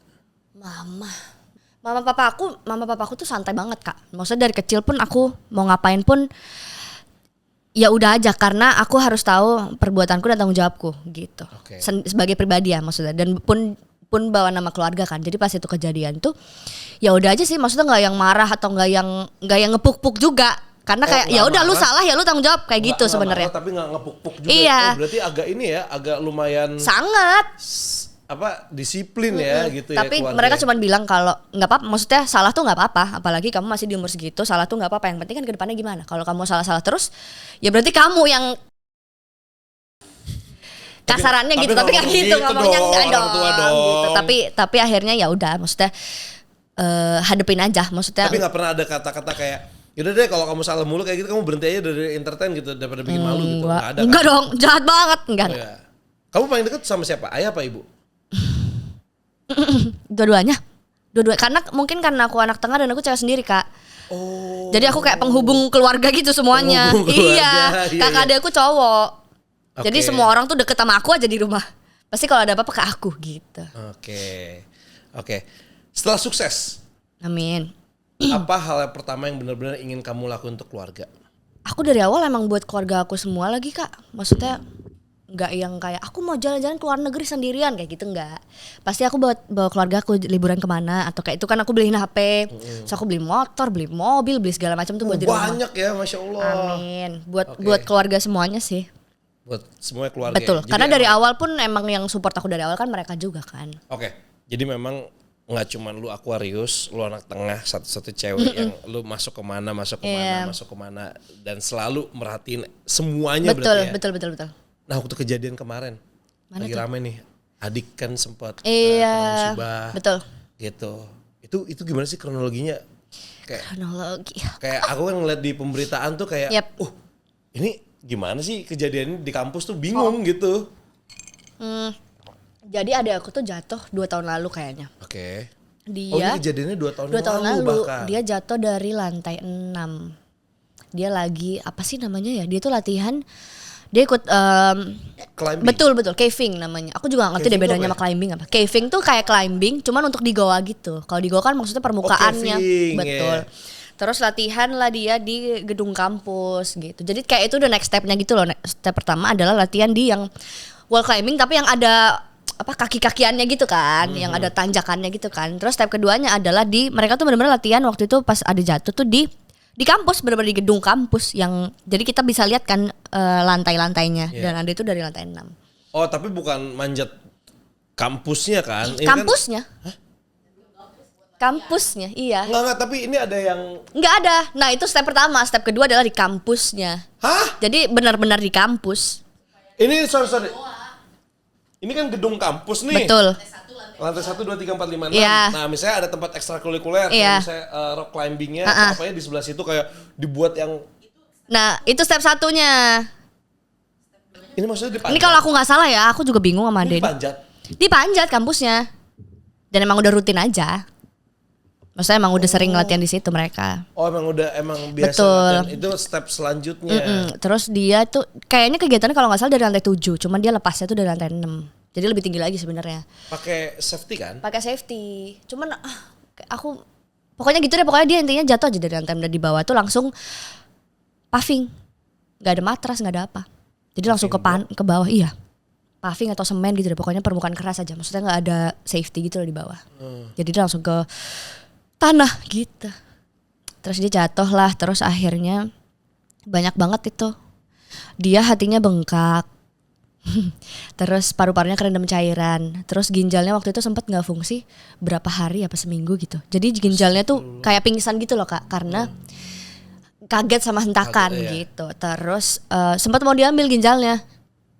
Mama papa aku tuh santai banget Kak. Maksudnya dari kecil pun aku mau ngapain pun ya udah aja, karena aku harus tahu perbuatanku dan tanggung jawabku gitu. Oke. Sebagai pribadi ya maksudnya, dan pun bawa nama keluarga kan. Jadi pas itu kejadian tuh ya udah aja sih, maksudnya nggak yang marah atau nggak yang ngepuk-puk juga. Karena kayak ya udah lu salah ya lu tanggung jawab kayak gitu sebenarnya. Tapi nggak ngepuk-puk juga. Iya. Berarti agak ini ya, agak lumayan Sangat. Disiplin ya gitu ya. Tapi keluarga. mereka cuma bilang kalau nggak apa-apa, maksudnya salah tuh nggak apa-apa, apalagi kamu masih di umur segitu, salah tuh nggak apa-apa, yang penting kan ke depannya gimana. Kalau kamu salah-salah terus, ya berarti kamu yang kasarannya gitu, tapi nggak gitu ngomongnya, nggak dong gitu. Tapi akhirnya ya udah, maksudnya hadepin aja, maksudnya. Tapi nggak pernah ada kata-kata kayak yaudah deh kalau kamu salah mulu kayak gitu kamu berhenti aja dari entertain gitu daripada bikin malu gitu. Nggak ada. Enggak kan? dong, jahat banget, enggak. Iya. Kamu paling deket sama siapa? Ayah apa ibu? Dua-duanya, karena aku anak tengah dan aku cewek sendiri Kak. Oh. Jadi aku kayak penghubung keluarga gitu semuanya. Penghubung keluarga, Iya, kakak adekku cowok. Jadi semua orang tuh deket sama aku aja di rumah. Pasti kalau ada apa-apa ke aku gitu. Oke. Setelah sukses, Amin. apa hal yang pertama yang benar-benar ingin kamu lakukan untuk keluarga? Aku dari awal emang buat keluarga aku semua lagi Kak. Maksudnya nggak yang kayak aku mau jalan-jalan ke luar negeri sendirian kayak gitu, nggak. Pasti aku bawa keluarga aku liburan kemana, atau kayak itu kan aku beliin HP, terus aku beli motor, beli mobil, beli segala macam tuh buat di rumah. Banyak ya, Masya Allah. Amin. Buat keluarga semuanya sih. Buat semua keluarga. Betul. Ya? Karena dari awal pun emang yang support aku dari awal kan mereka juga kan. Oke. Jadi memang nggak cuma lu Aquarius, lu anak tengah satu-satu cewek yang lu masuk kemana, dan selalu merhatiin semuanya. Betul, berarti ya. betul. Nah waktu kejadian kemarin, lagi tuh? rame nih, adik kan sempat Iya, musibah, betul. gitu. Itu gimana sih kronologinya? Kronologi. Kayak aku kan ngeliat di pemberitaan tuh kayak, Yep. ini gimana sih kejadian di kampus tuh bingung gitu. Jadi adik aku tuh jatuh 2 tahun lalu kayaknya. Oke. Dia ini kejadiannya 2 tahun, 2 tahun lalu bahkan. dia jatuh dari lantai 6. Dia lagi apa sih namanya ya? Dia tuh latihan. Dia ikut Climbing. betul caving namanya. Aku juga gak ngerti deh Caving bedanya apa sama climbing apa. Caving tuh kayak climbing, cuman untuk di goa gitu. Kalau di goa kan maksudnya permukaannya. caving, Betul. yeah. Terus latihan lah dia di gedung kampus gitu. Jadi kayak itu udah next stepnya gitu loh. Step pertama adalah latihan di yang wall climbing tapi yang ada kaki-kakiannya gitu kan, yang ada tanjakannya gitu kan. Terus step keduanya adalah mereka tuh benar-benar latihan waktu itu pas ada jatuh tuh di kampus, benar-benar di gedung kampus yang jadi kita bisa lihat kan lantai-lantainya. Yeah. Dan ada itu dari lantai 6. Oh tapi bukan manjat kampusnya kan? Ini Kampusnya? Kan, kampusnya, iya. Enggak, tapi ini ada yang... Nggak ada. Nah itu step pertama. Step kedua adalah di kampusnya. Hah? Jadi benar-benar di kampus. Ini sorry. Ini kan gedung kampus nih. Betul. Lantai 1, 2, 3, 4, 5, 6. Iya. Nah misalnya ada tempat ekstrakurikuler. Iya. Misalnya rock climbingnya atau apanya di sebelah situ kayak dibuat yang... Nah itu step satunya. Ini maksudnya dipanjat? Ini kalau aku nggak salah ya, aku juga bingung sama Ini Denny. dipanjat? Dipanjat kampusnya. Dan emang udah rutin aja. Maksudnya emang udah sering latihan di situ mereka. Oh emang biasa Betul. latihan. Itu step selanjutnya. Terus dia tuh kayaknya kegiatannya kalau nggak salah dari lantai 7, cuman dia lepasnya tuh dari lantai 6. Jadi lebih tinggi lagi sebenarnya. Pakai safety kan? Pakai safety. Cuman aku pokoknya gitu deh, pokoknya dia intinya jatuh aja dari lantai 6 dan di bawah tuh langsung paving. Gak ada matras, gak ada apa. Jadi langsung ke bawah, iya. Paving atau semen gitu deh, pokoknya permukaan keras aja. Maksudnya gak ada safety gitu loh di bawah. Jadi dia langsung ke tanah gitu. Terus dia jatuh lah, terus akhirnya banyak banget itu. Dia hatinya bengkak. Terus paru-parunya kerendam cairan. Terus ginjalnya waktu itu sempat gak fungsi berapa hari apa seminggu gitu. Jadi ginjalnya tuh kayak pingsan gitu loh Kak. Karena kaget sama hentakan gitu. Terus sempat mau diambil ginjalnya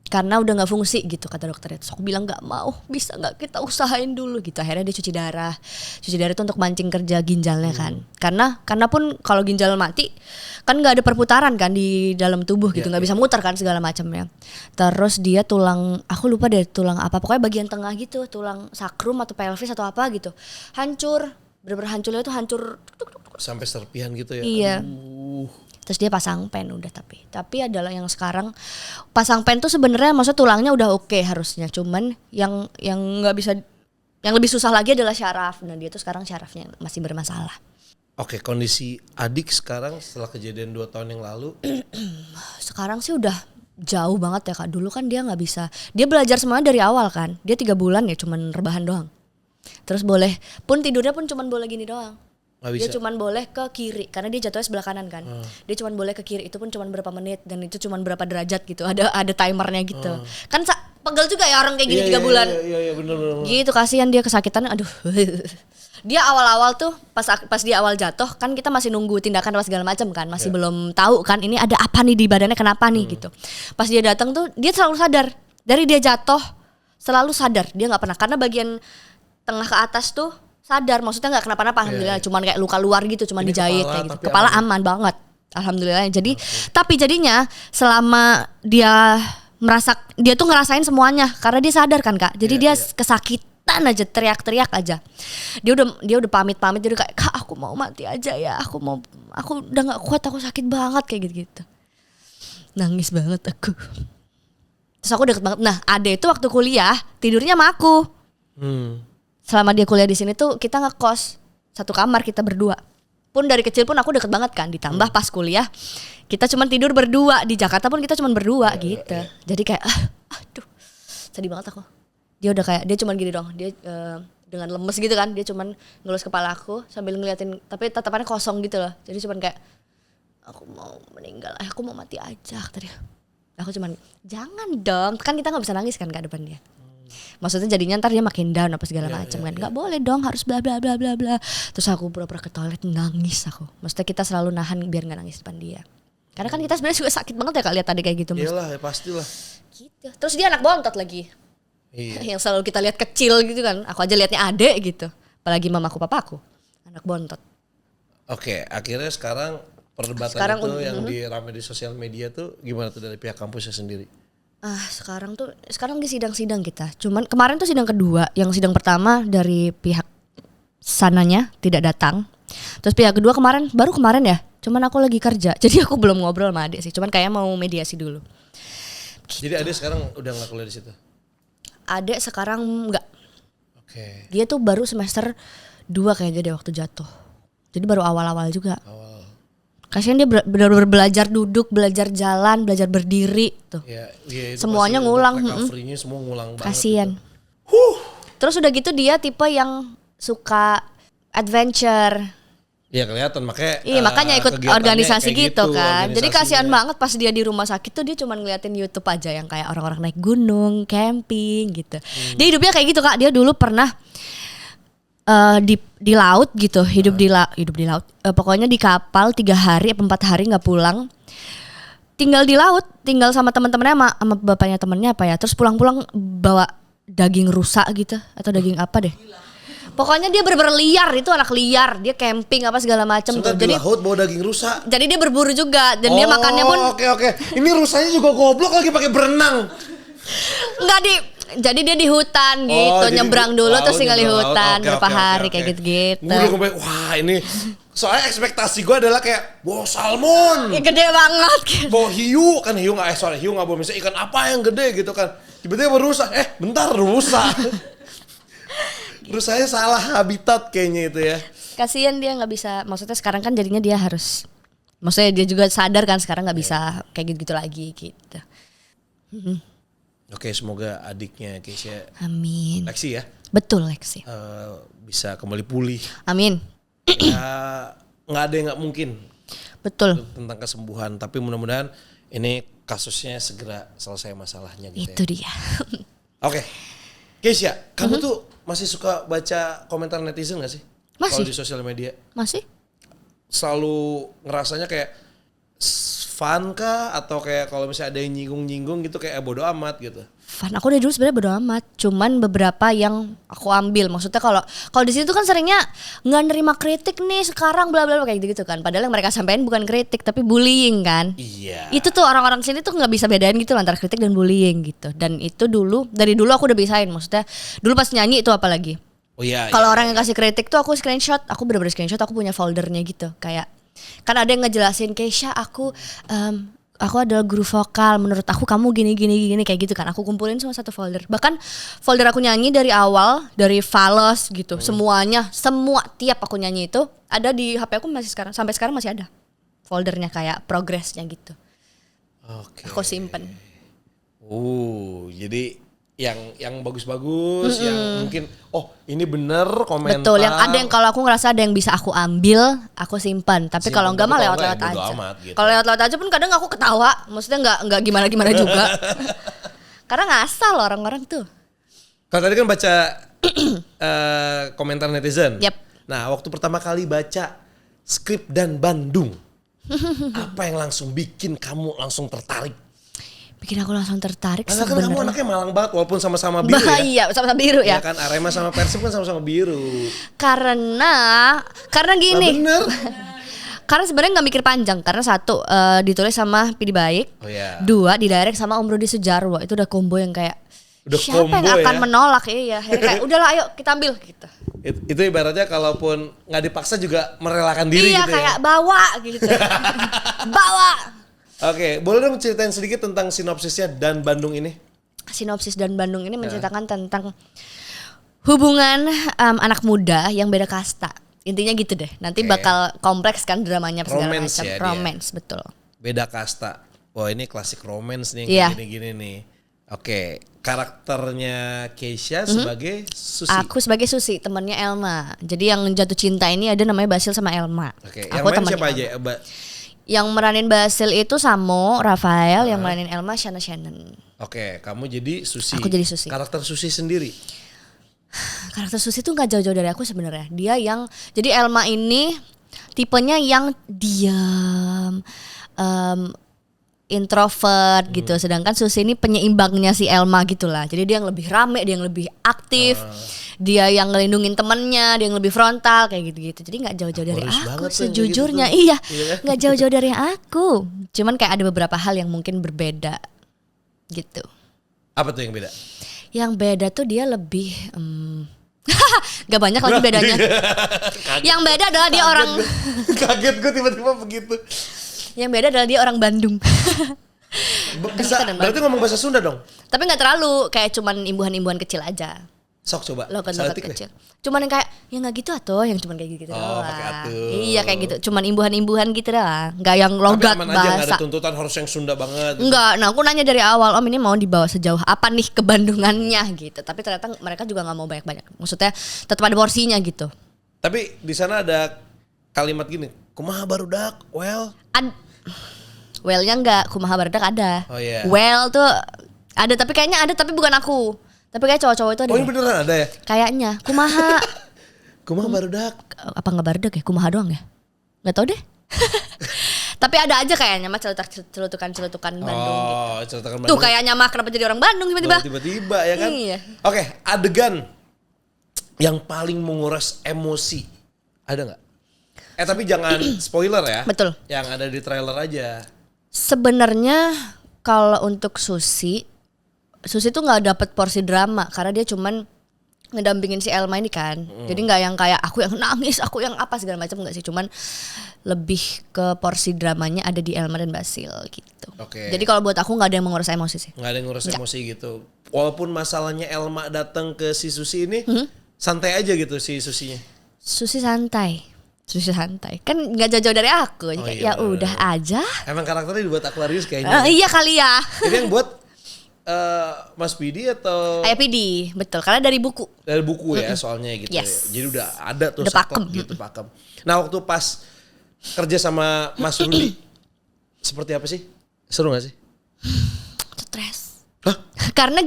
karena udah gak fungsi gitu kata dokternya. Terus aku bilang gak mau, bisa gak kita usahain dulu gitu. Akhirnya dia cuci darah itu untuk mancing kerja ginjalnya kan. Karena pun kalau ginjal mati kan gak ada perputaran kan di dalam tubuh gitu, gak bisa muter kan segala macamnya. Terus dia tulang, aku lupa deh tulang apa, pokoknya bagian tengah gitu, tulang sakrum atau pelvis atau apa gitu, hancur, bener-bener hancurnya tuh hancur sampai serpihan gitu ya. Iya. Terus dia pasang pen udah, tapi adalah yang sekarang pasang pen tuh sebenarnya maksudnya tulangnya udah oke harusnya, cuman yang nggak bisa, yang lebih susah lagi adalah syaraf. Nah dia tuh sekarang syarafnya masih bermasalah. Oke, kondisi adik sekarang setelah kejadian 2 tahun yang lalu? Sekarang sih udah jauh banget ya Kak. Dulu kan dia nggak bisa, dia belajar semuanya dari awal kan. Dia 3 bulan ya cuman rebahan doang. Terus tidurnya pun cuman boleh gini doang. Dia cuman boleh ke kiri karena dia jatuhnya sebelah kanan kan. Dia cuman boleh ke kiri, itu pun cuman berapa menit dan itu cuman berapa derajat gitu. Ada timernya gitu. Kan pegel juga ya orang kayak gini 3 bulan. Iya benar. Gitu kasihan dia kesakitan, aduh. Dia awal-awal tuh pas dia awal jatuh kan kita masih nunggu tindakan apa segala macam kan, masih belum tahu kan ini ada apa nih di badannya, kenapa nih gitu. Pas dia datang tuh dia selalu sadar. Dari dia jatuh selalu sadar, dia nggak pernah, karena bagian tengah ke atas tuh sadar, maksudnya nggak kenapa-napa alhamdulillah, cuman kayak luka luar gitu, cuman ini dijahit kepala, kayak gitu. tapi Kepala aman banget alhamdulillah. Jadi tapi jadinya selama dia dia tuh ngerasain semuanya karena dia sadar kan Kak. Jadi dia kesakitan aja, teriak-teriak aja. Dia udah pamit-pamit, dia udah kayak, Kak aku mau mati aja ya, aku udah nggak kuat, aku sakit banget kayak gitu. Nangis banget aku. Terus aku deket banget. Nah Ade itu waktu kuliah tidurnya sama aku. Selama dia kuliah di sini tuh kita ngekos satu kamar, kita berdua. Pun dari kecil pun aku deket banget kan. Ditambah pas kuliah kita cuman tidur berdua. Di Jakarta pun kita cuman berdua gitu. Jadi kayak aduh sedih banget aku. Dia udah kayak, dia cuman gini dong. Dia dengan lemes gitu kan. Dia cuman ngelus kepala aku sambil ngeliatin, tapi tatapannya kosong gitu loh. Jadi cuman kayak, aku mau meninggal, aku mau mati aja tadi. Aku cuman, jangan dong. Kan kita gak bisa nangis kan Kak depan dia. Maksudnya jadinya ntar dia makin down apa segala macam kan. Gak boleh dong, harus bla bla bla bla bla. Terus aku pura-pura ke toilet nangis aku. Maksudnya kita selalu nahan biar gak nangis depan dia. Karena kan kita sebenarnya juga sakit banget ya Kak lihat tadi kayak gitu. Iyalah ya pastilah. Gitu. Terus dia anak bontot lagi. Yang selalu kita lihat kecil gitu kan. Aku aja liatnya adek gitu. Apalagi mamaku papaku, anak bontot. Oke, akhirnya sekarang perdebatan itu yang dirame di sosial media tuh gimana tuh dari pihak kampusnya sendiri? Sekarang di sidang-sidang kita. Cuman kemarin tuh sidang kedua. Yang sidang pertama dari pihak sananya tidak datang. Terus pihak kedua baru kemarin ya. Cuman aku lagi kerja. Jadi aku belum ngobrol sama adik sih. Cuman kayak mau mediasi dulu. Gitu. Jadi adik sekarang udah gak kuliah di situ? Adik sekarang enggak. Oke. Dia tuh baru semester 2 kayaknya deh waktu jatuh. Jadi baru awal-awal juga. Kasian dia benar-benar belajar duduk, belajar jalan, belajar berdiri tuh. Ya, semuanya ngulang. Recovery-nya semua ngulang banget. Kasian. Terus udah gitu dia tipe yang suka adventure. Iya kelihatan makanya. Iya makanya ikut organisasi gitu kan. Jadi kasihan banget pas dia di rumah sakit tuh dia cuma ngeliatin YouTube aja yang kayak orang-orang naik gunung, camping gitu. Dia hidupnya kayak gitu Kak. Dia dulu pernah di laut gitu, hidup di laut. Pokoknya di kapal 3 hari atau 4 hari nggak pulang. Tinggal di laut, tinggal sama teman-temannya sama bapaknya temennya apa ya. Terus pulang-pulang bawa daging rusa gitu atau daging apa deh. Pokoknya dia bener-bener liar, itu anak liar. Dia camping apa segala macam tuh. Jadi di laut bawa daging rusa. Jadi dia berburu juga dan dia makannya pun Oke. Ini rusanya juga goblok lagi pakai berenang. Enggak Jadi dia di hutan gitu, jadi nyebrang dulu terus tinggal di nyebrang laut. hutan Oke, berapa oke, hari oke. kayak gitu-gitu. Gue udah wah ini soalnya ekspektasi gue adalah kayak bawa salmon, Ya, gede banget gitu. bawa hiu kan hiu nggak bawa misalnya ikan apa yang gede gitu kan. Tiba-tiba rusa, bentar rusa. Rusanya salah habitat kayaknya itu ya. Kasian dia nggak bisa, maksudnya sekarang kan jadinya dia harus, maksudnya dia juga sadar kan sekarang nggak bisa kayak gitu lagi gitu. Oke, semoga adiknya Keisha Amin. Lexi ya Betul Lexi. bisa kembali pulih. Amin. Ya, nggak ada yang nggak mungkin Betul. tentang kesembuhan, tapi mudah-mudahan ini kasusnya segera selesai masalahnya gitu Itu ya. dia. Oke, Keisha, kamu tuh masih suka baca komentar netizen gak sih? Masih. Kalau di sosial media Masih? selalu ngerasanya kayak fun kah atau kayak kalau misalnya ada yang nyinggung-nyinggung gitu kayak bodo amat gitu? Fun, aku dari dulu sebenarnya bodo amat. Cuman beberapa yang aku ambil. Maksudnya kalau di sini tuh kan seringnya nggak nerima kritik nih sekarang bla bla bla kayak gitu kan. Padahal yang mereka sampaikan bukan kritik tapi bullying kan. Iya. Itu tuh orang-orang sini tuh nggak bisa bedain gitu antara kritik dan bullying gitu. Dan itu dari dulu aku udah bisain. Maksudnya dulu pas nyanyi itu apalagi. Oh iya. Kalau iya, orang yang kasih kritik tuh aku screenshot, aku bener-bener screenshot, aku punya foldernya gitu. Kayak kan ada yang ngejelasin Keisha aku adalah guru vokal, menurut aku kamu gini kayak gitu kan. Aku kumpulin semua satu folder. Bahkan folder aku nyanyi dari awal, dari Falos gitu. Semuanya, tiap aku nyanyi itu ada di HP aku sampai sekarang masih ada. Foldernya kayak progresnya gitu. Oke. Aku simpen. Jadi yang bagus-bagus, yang mungkin ini bener komentar. Betul, yang ada yang kalau aku ngerasa ada yang bisa aku ambil, aku simpan. Tapi Simpan, kalau enggak mah tapi kalau lewat-lewat enggak ya aja. bodo amat gitu. Kalau lewat-lewat aja pun kadang aku ketawa, maksudnya enggak gimana-gimana juga. Karena ngasal orang-orang tuh. Kalau tadi kan baca komentar netizen. Yep. Nah, waktu pertama kali baca Skrip dan Bandung, apa yang langsung bikin kamu langsung tertarik? Bikin aku langsung tertarik Karena kan kamu sebenarnya. anaknya Malang banget walaupun sama-sama biru ya. Iya, sama-sama biru ya. Ya kan Arema sama Persib kan sama-sama biru. Karena gini. Nah, bener. Karena sebenarnya nggak mikir panjang. Karena satu ditulis sama Pidi Baik. Oh iya. Dua didirect sama Om Rudi Sujarwo. Itu udah combo yang kayak Udah siapa combo yang akan ya? menolak? Iya. Akhirnya kayak udahlah ayo kita ambil gitu. Itu ibaratnya kalaupun nggak dipaksa juga merelakan diri Iya gitu kayak ya. bawa gitu. Bawa. Oke, boleh dong ceritain sedikit tentang sinopsisnya Dan Bandung ini? Sinopsis Dan Bandung ini menceritakan tentang hubungan anak muda yang beda kasta. Intinya gitu deh. Nanti Oke. bakal kompleks kan dramanya segala Romance macam. ya dia. Romance betul. Beda kasta. Wah ini klasik romance nih Iya. kayak gini-gini nih. Oke, karakternya Keisha sebagai Susi. Aku sebagai Susi, temannya Elma. Jadi yang jatuh cinta ini ada namanya Basil sama Elma. Oke, yang Aku main temannya siapa Elma. aja? Yang meranin Basil itu Samo, Rafael, yang meranin Elma Shannon. Oke, kamu jadi Susi. Aku jadi Susi. Karakter Susi sendiri. Karakter Susi tuh nggak jauh-jauh dari aku sebenarnya. Dia yang jadi Elma ini tipenya yang diam, introvert gitu. Sedangkan Susi ini penyeimbangnya si Elma gitulah. Jadi dia yang lebih rame, dia yang lebih aktif, dia yang ngelindungin temennya, dia yang lebih frontal kayak gitu-gitu. Jadi nggak jauh-jauh dari Boris aku banget tuh, sejujurnya. kayak gitu tuh. Iya, Iya kan? nggak jauh-jauh dari aku. Cuman kayak ada beberapa hal yang mungkin berbeda gitu. Apa tuh yang beda? Yang beda tuh dia lebih gak banyak lagi bedanya. Yang beda adalah dia orang Kaget gue tiba-tiba begitu. Yang beda adalah dia orang Bandung. Bisa, dan berarti ngomong bahasa Sunda dong? Tapi nggak terlalu kayak cuman imbuhan-imbuhan kecil aja. Sok coba. Logat-logat Saletik deh. kecil. Cuman yang kayak ya nggak gitu atuh, yang cuman kayak gitu Oh, doang. pakai atuh. Iya kayak gitu. Cuman imbuhan-imbuhan gitu doang. Nggak yang Tapi logat aman aja, gak ada bahasa. tuntutan harus yang Sunda banget. Gitu. Enggak, nah aku nanya dari awal, Om ini mau dibawa sejauh apa nih ke Bandungannya gitu. Tapi ternyata mereka juga nggak mau banyak-banyak. Maksudnya tetap ada porsinya gitu. Tapi di sana ada kalimat gini, kumaha barudak, Well-nya enggak, kumaha barudak ada. Oh, iya. Well tuh ada tapi kayaknya ada tapi bukan aku. Tapi kayak cowok-cowok itu ada. Oh ini deh. beneran ada ya? Kayaknya kumaha Kumaha barudak. apa enggak barudak ya? Kumaha doang ya? Enggak tahu deh. Tapi ada aja kayaknya mah celutukan Bandung gitu. Oh, ceritakan Tuh kayaknya mah kenapa jadi orang Bandung tiba-tiba? Tiba-tiba ya kan? Iya. Oke, adegan yang paling menguras emosi. Ada nggak? Tapi jangan spoiler ya. Betul. Yang ada di trailer aja. Sebenarnya kalau untuk Susi Susi tuh nggak dapet porsi drama karena dia cuman ngedampingin si Elma ini kan. Jadi nggak yang kayak aku yang nangis, aku yang apa segala macam, nggak sih. Cuman lebih ke porsi dramanya ada di Elma dan Basil gitu. Oke. Jadi kalau buat aku nggak ada yang mengurus emosi sih. Nggak ada yang ngurus emosi gitu. Walaupun masalahnya Elma datang ke si Susi ini santai aja gitu si Susinya. Susi santai. Kan nggak jauh-jauh dari aku. Oh, Jadi iya, ya udah aja. Emang karakternya dibuat Aquarius kayaknya. Iya kali ya. Ini yang buat Mas Pidi atau Ayah PD, betul. Karena dari buku. dari buku ya soalnya gitu. Yes. Ya. Jadi udah ada tuh Udah saklek pakem. gitu pakem. Nah waktu pas kerja sama Mas Rudi seperti apa sih? Seru gak sih? Stres. Hah? Karena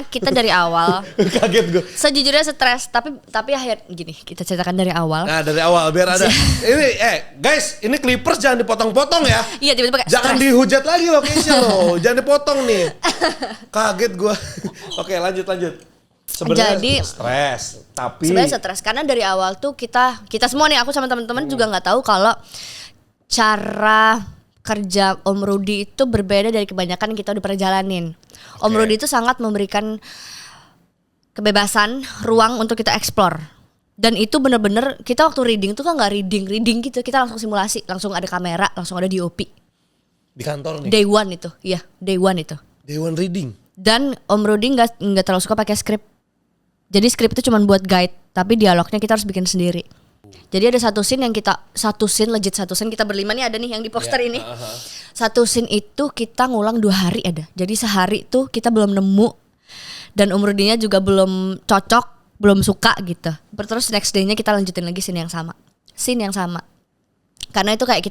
kita dari awal Kaget gue. sejujurnya stres, tapi akhir gini, kita ceritakan dari awal. Nah dari awal biar ada. Ini guys, ini Clippers jangan dipotong-potong ya. Iya, tiba-tiba kayak Jangan stres. dihujat lagi location loh. Jangan dipotong nih. Kaget gue. Oke lanjut. Sebenarnya Jadi, stres, tapi Sebenarnya stres karena dari awal tuh kita semua nih, aku sama teman-teman juga nggak tahu kalau cara kerja Om Rudi itu berbeda dari kebanyakan yang kita udah pernah jalanin. Om Oke. Rudi itu sangat memberikan kebebasan, ruang untuk kita explore. Dan itu bener-bener kita waktu reading tuh kan nggak reading gitu, kita langsung simulasi, langsung ada kamera, langsung ada DOP. di kantor nih. Day one itu. Dewan Reading. Dan Om Rudi nggak terlalu suka pakai skrip. Jadi skrip itu cuma buat guide, tapi dialognya kita harus bikin sendiri. Jadi ada satu scene kita berlima nih ada nih yang di poster ini. Satu scene itu kita ngulang 2 hari ada. Jadi sehari tuh kita belum nemu dan Om Rudinya juga belum cocok, belum suka gitu. Terus next day-nya kita lanjutin lagi scene yang sama. Karena itu kayak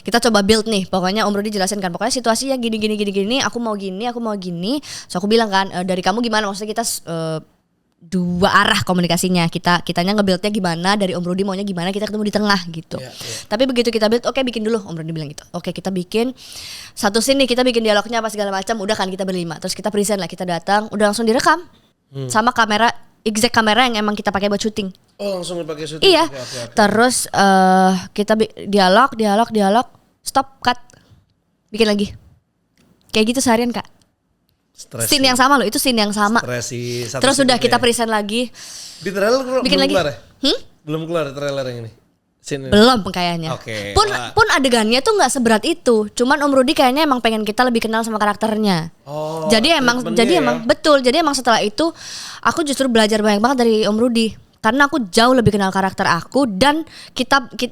kita coba build nih. Pokoknya Om Rudi jelasin kan, pokoknya situasinya gini, aku mau gini. So aku bilang kan, dari kamu gimana? Maksudnya kita 2 arah komunikasinya. Kitanya nge-buildnya gimana, dari Om Rudi maunya gimana, kita ketemu di tengah gitu. Iya. Tapi begitu kita build, oke bikin dulu, Om Rudi bilang gitu. Oke, kita bikin satu scene nih, kita bikin dialognya apa segala macam, udah kan kita berlima. Terus kita present lah, kita datang, udah langsung direkam. Sama exact kamera yang emang kita pakai buat syuting. Oh langsung dipakai syuting. Iya. Oke. Terus kita dialog, stop, cut. Bikin lagi. Kayak gitu seharian, Kak. Stres Scene yang sama loh, itu scene yang sama. Stres sih. Satu Terus scene udah itu kita ya. present lagi. Di trailer Bikin belum lagi. keluar ya? Belum keluar trailer yang ini. Scene ini. Belum kayaknya. Oke, Pun adegannya tuh nggak seberat itu. Cuman Om Rudi kayaknya emang pengen kita lebih kenal sama karakternya. Oh, Jadi emang treatmentnya ya. betul. Jadi emang setelah itu aku justru belajar banyak banget dari Om Rudi. Karena aku jauh lebih kenal karakter aku dan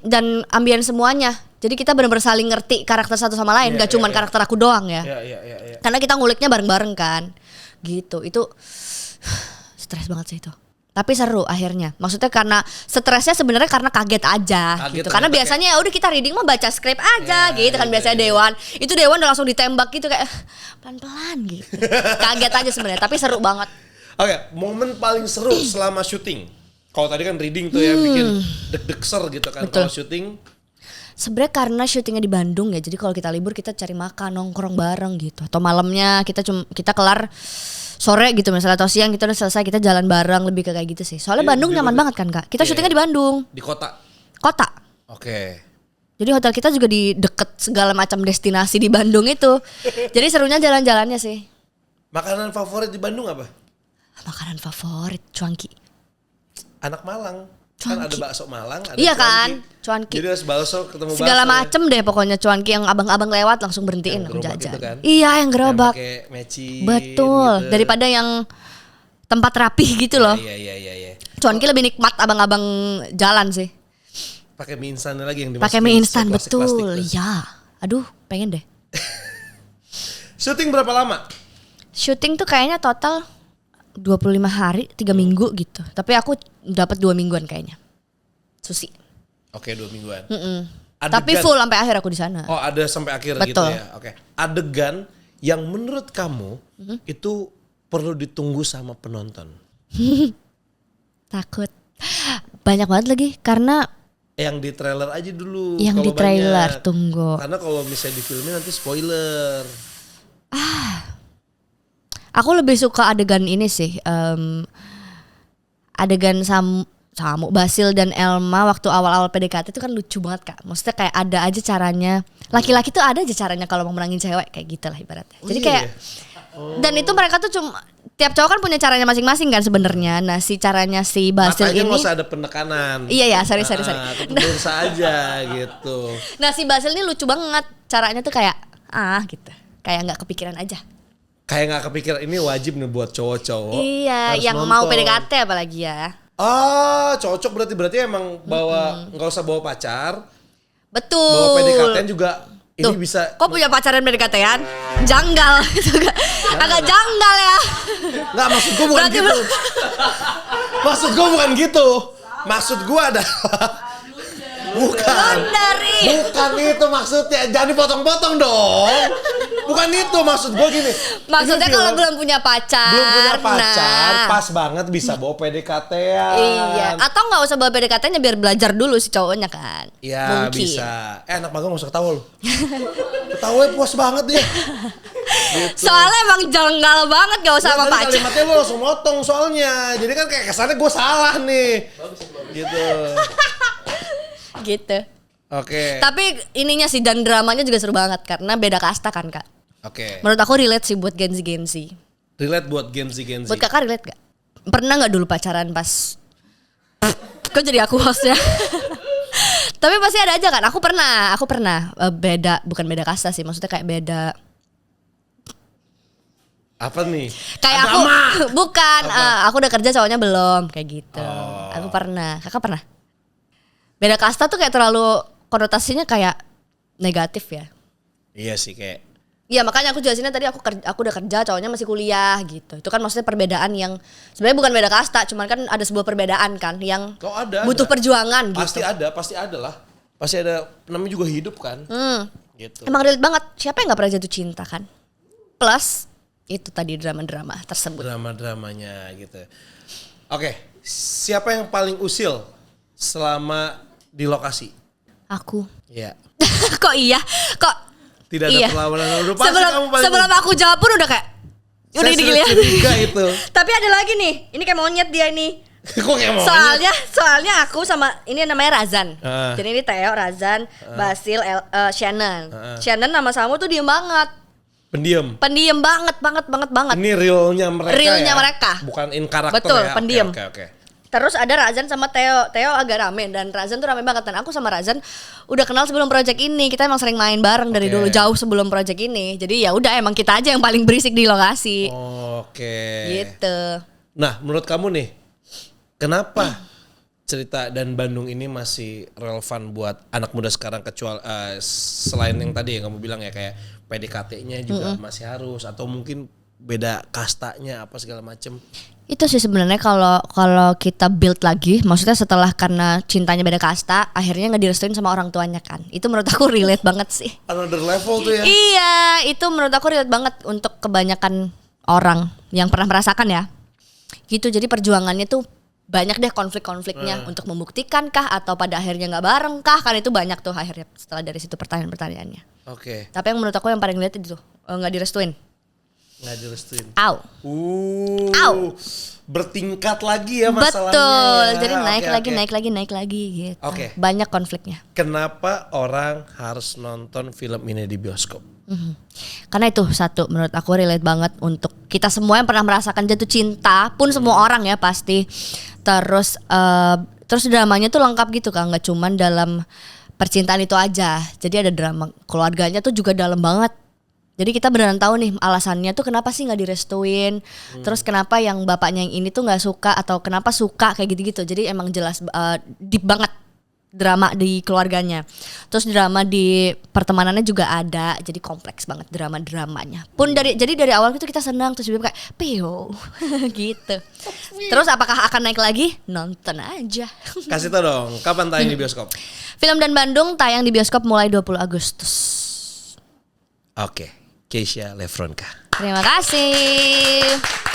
dan ambience semuanya. Jadi kita benar-benar saling ngerti karakter satu sama lain, gak cuman karakter aku doang ya. Iya. Karena kita nguliknya bareng-bareng kan. Gitu. Itu stres banget sih itu. Tapi seru akhirnya. Maksudnya karena stresnya sebenarnya karena kaget aja Kaget gitu. Karena ternyata biasanya ya udah kita reading mah baca skrip aja gitu kan, biasanya Dewan. Itu Dewan udah langsung ditembak gitu kayak pelan-pelan gitu. Kaget aja sebenarnya, tapi seru banget. Oke, momen paling seru selama syuting. Kalau tadi kan reading tuh ya bikin deg-degser gitu kan. Betul. Kalau syuting Sebenarnya karena syutingnya di Bandung ya, jadi kalau kita libur kita cari makan, nongkrong bareng gitu. Atau malamnya kita kelar sore gitu misalnya, atau siang kita udah selesai, kita jalan bareng, lebih ke kayak gitu sih. Soalnya Iya, Bandung di nyaman Bandung. banget kan Kak. Kita syutingnya di Bandung, di kota. kota. Oke. Jadi hotel kita juga di deket segala macam destinasi di Bandung itu. Jadi serunya jalan-jalannya sih. Makanan favorit di Bandung apa? Makanan favorit cuanki. Anak Malang. Kan ada Cuanki. bakso Malang, ada Iya cuanki. kan, cuanki. Jadi harus bakso ketemu bakso. Segala ya. macem deh pokoknya cuanki, yang abang-abang lewat langsung berhentiin Yang aku gerobak jajan. itu kan? Iya, yang Yang gerobak. pakai mecin Betul, gitu. daripada yang tempat rapih gitu loh. Iya. Cuanki lebih nikmat abang-abang jalan sih. Pakai mie instan lagi yang Pakai dimasukin mie instan, plastik-plastik betul. tuh. Iya. Aduh, pengen deh. Syuting berapa lama? Syuting tuh kayaknya total 25 hari, 3 minggu gitu. Tapi aku dapat 2 mingguan kayaknya. Susi. Oke, 2 mingguan. Adegan- Tapi full sampai akhir aku di sana. Oh, ada sampai akhir gitu Betul. ya. Oke. Adegan yang menurut kamu itu perlu ditunggu sama penonton. Takut. Banyak banget lagi karena Yang di trailer aja dulu. yang kalau di trailer banyak. tunggu. Karena kalau misalnya di filmnya nanti spoiler. Aku lebih suka adegan ini sih. Adegan Samu, Basil dan Elma waktu awal-awal PDKT itu kan lucu banget Kak. Maksudnya kayak ada aja caranya. Laki-laki tuh ada aja caranya kalau mau menangin cewek kayak gitu lah ibaratnya. Oh Jadi iya kayak ya? Dan itu mereka tuh cuma tiap cowok kan punya caranya masing-masing kan sebenarnya. Nah, si caranya si Basil Matanya ini nggak usah ada penekanan. Iya, sorry. Biasa aja gitu. Nah, si Basil ini lucu banget. Caranya tuh kayak gitu. Kayak nggak kepikiran aja. Kayak nggak kepikiran ini wajib nih buat cowok-cowok. Iya, harus yang nonton. mau PDKT apalagi ya. Cocok berarti emang bawa nggak usah bawa pacar. Betul. Bawa PDKT juga Tuh, ini bisa. kok punya pacaran PDKT-an? Janggal. Agak janggal ya. Nggak, maksud gue bukan Berarti gitu. Maksud gue bukan gitu. Maksud gue adalah bukan itu maksudnya. Jangan dipotong-potong dong. Bukan itu maksud gue gini. Maksudnya Ini kalau film belum punya pacar. belum punya pacar, nah. pas banget bisa bawa PDKT-an. Iya, atau nggak usah bawa PDKT-nya biar belajar dulu si cowoknya kan. Iya Mungkin. bisa. Anak magang gak usah ketawa lu. Ketawanya puas banget dia. Gitu. Soalnya emang janggal banget gak usah sama Tadi pacar. kalimatnya lu langsung motong soalnya. Jadi kan kayak kesannya gue salah nih. Gitu. Gitu. Oke. Tapi ininya sih dan dramanya juga seru banget karena beda kasta kan kak. Oke. Menurut aku relate sih buat Gen Z. Relate buat Gen Z. Buat kakak relate gak? Pernah gak dulu pacaran pas kok jadi aku hostnya? Tapi pasti ada aja kan. Aku pernah bukan beda kasta sih. Maksudnya kayak beda. Apa nih? Kayak Agama. aku bukan. Aku udah kerja cowoknya belum kayak gitu. Aku pernah. Kakak pernah? Beda kasta tuh kayak terlalu konotasinya kayak negatif ya. Iya sih kayak. Iya makanya aku jelasinnya tadi aku udah kerja cowoknya masih kuliah gitu. Itu kan maksudnya perbedaan yang sebenarnya bukan beda kasta, cuman kan ada sebuah perbedaan kan yang butuh perjuangan Pasti gitu. ada lah. Pasti ada, namanya juga hidup kan. Gitu. Emang relate banget. Siapa yang nggak pernah jatuh cinta kan? Plus itu tadi drama-drama tersebut. Drama-dramanya gitu. Oke, siapa yang paling usil selama di lokasi? Aku. Iya. Kok iya? Kok Tidak ada iya. perlawanan. Udah pasti kamu paling sebelum aku jawab pun udah kayak udah saya gini sudah curiga itu. Tapi ada lagi nih. Ini kayak monyet dia ini. Kok kayak monyet? Soalnya aku sama ini namanya Razan. Ah. Jadi ini Theo, Razan, Basil, Shannon. Shannon sama Samu tuh diem banget. Pendiam banget. Ini realnya mereka Realnya ya? mereka. Bukan in karakter Betul, ya? pendiam. Oke. Terus ada Razan sama Theo. Theo agak rame dan Razan tuh rame banget. Dan aku sama Razan udah kenal sebelum project ini. Kita emang sering main bareng dari dulu jauh sebelum project ini. Jadi ya udah emang kita aja yang paling berisik di lokasi. Oke. Gitu. Nah, menurut kamu nih, kenapa cerita dan Bandung ini masih relevan buat anak muda sekarang kecuali selain yang tadi yang kamu bilang ya kayak PDKT-nya juga masih harus atau mungkin beda kastanya apa segala macem. Itu sih sebenarnya kalau kita build lagi, maksudnya setelah karena cintanya beda kasta, akhirnya nggak direstuin sama orang tuanya kan. Itu menurut aku relate banget sih. Another level tuh ya. Iya, itu menurut aku relate banget untuk kebanyakan orang yang pernah merasakan ya. Gitu, jadi perjuangannya tuh banyak deh konflik-konfliknya untuk membuktikan kah atau pada akhirnya nggak bareng kah, kan itu banyak tuh akhirnya setelah dari situ pertanyaan-pertanyaannya. Oke. Tapi yang menurut aku yang paling relate itu nggak direstuin. Nggak direstuin. Au. Bertingkat lagi ya masalahnya. Betul. Ya. Jadi Oke. naik lagi gitu. Oke. Banyak konfliknya. Kenapa orang harus nonton film ini di bioskop? Karena itu satu menurut aku relate banget untuk kita semua yang pernah merasakan jatuh cinta pun semua orang ya pasti. Terus dramanya tuh lengkap gitu kan, nggak cuman dalam percintaan itu aja. Jadi ada drama keluarganya tuh juga dalam banget. Jadi kita beneran tahu nih alasannya tuh kenapa sih nggak direstuin, terus kenapa yang bapaknya yang ini tuh nggak suka atau kenapa suka kayak gitu-gitu. Jadi emang jelas deep banget drama di keluarganya. Terus drama di pertemanannya juga ada, jadi kompleks banget drama-dramanya. Pun dari awal itu kita senang terus kayak peo gitu. Terus apakah akan naik lagi? Nonton aja. Kasih tau dong, kapan tayang di bioskop? Film dan Bandung tayang di bioskop mulai 20 Agustus. Oke, Keisha Lefronka. Terima kasih.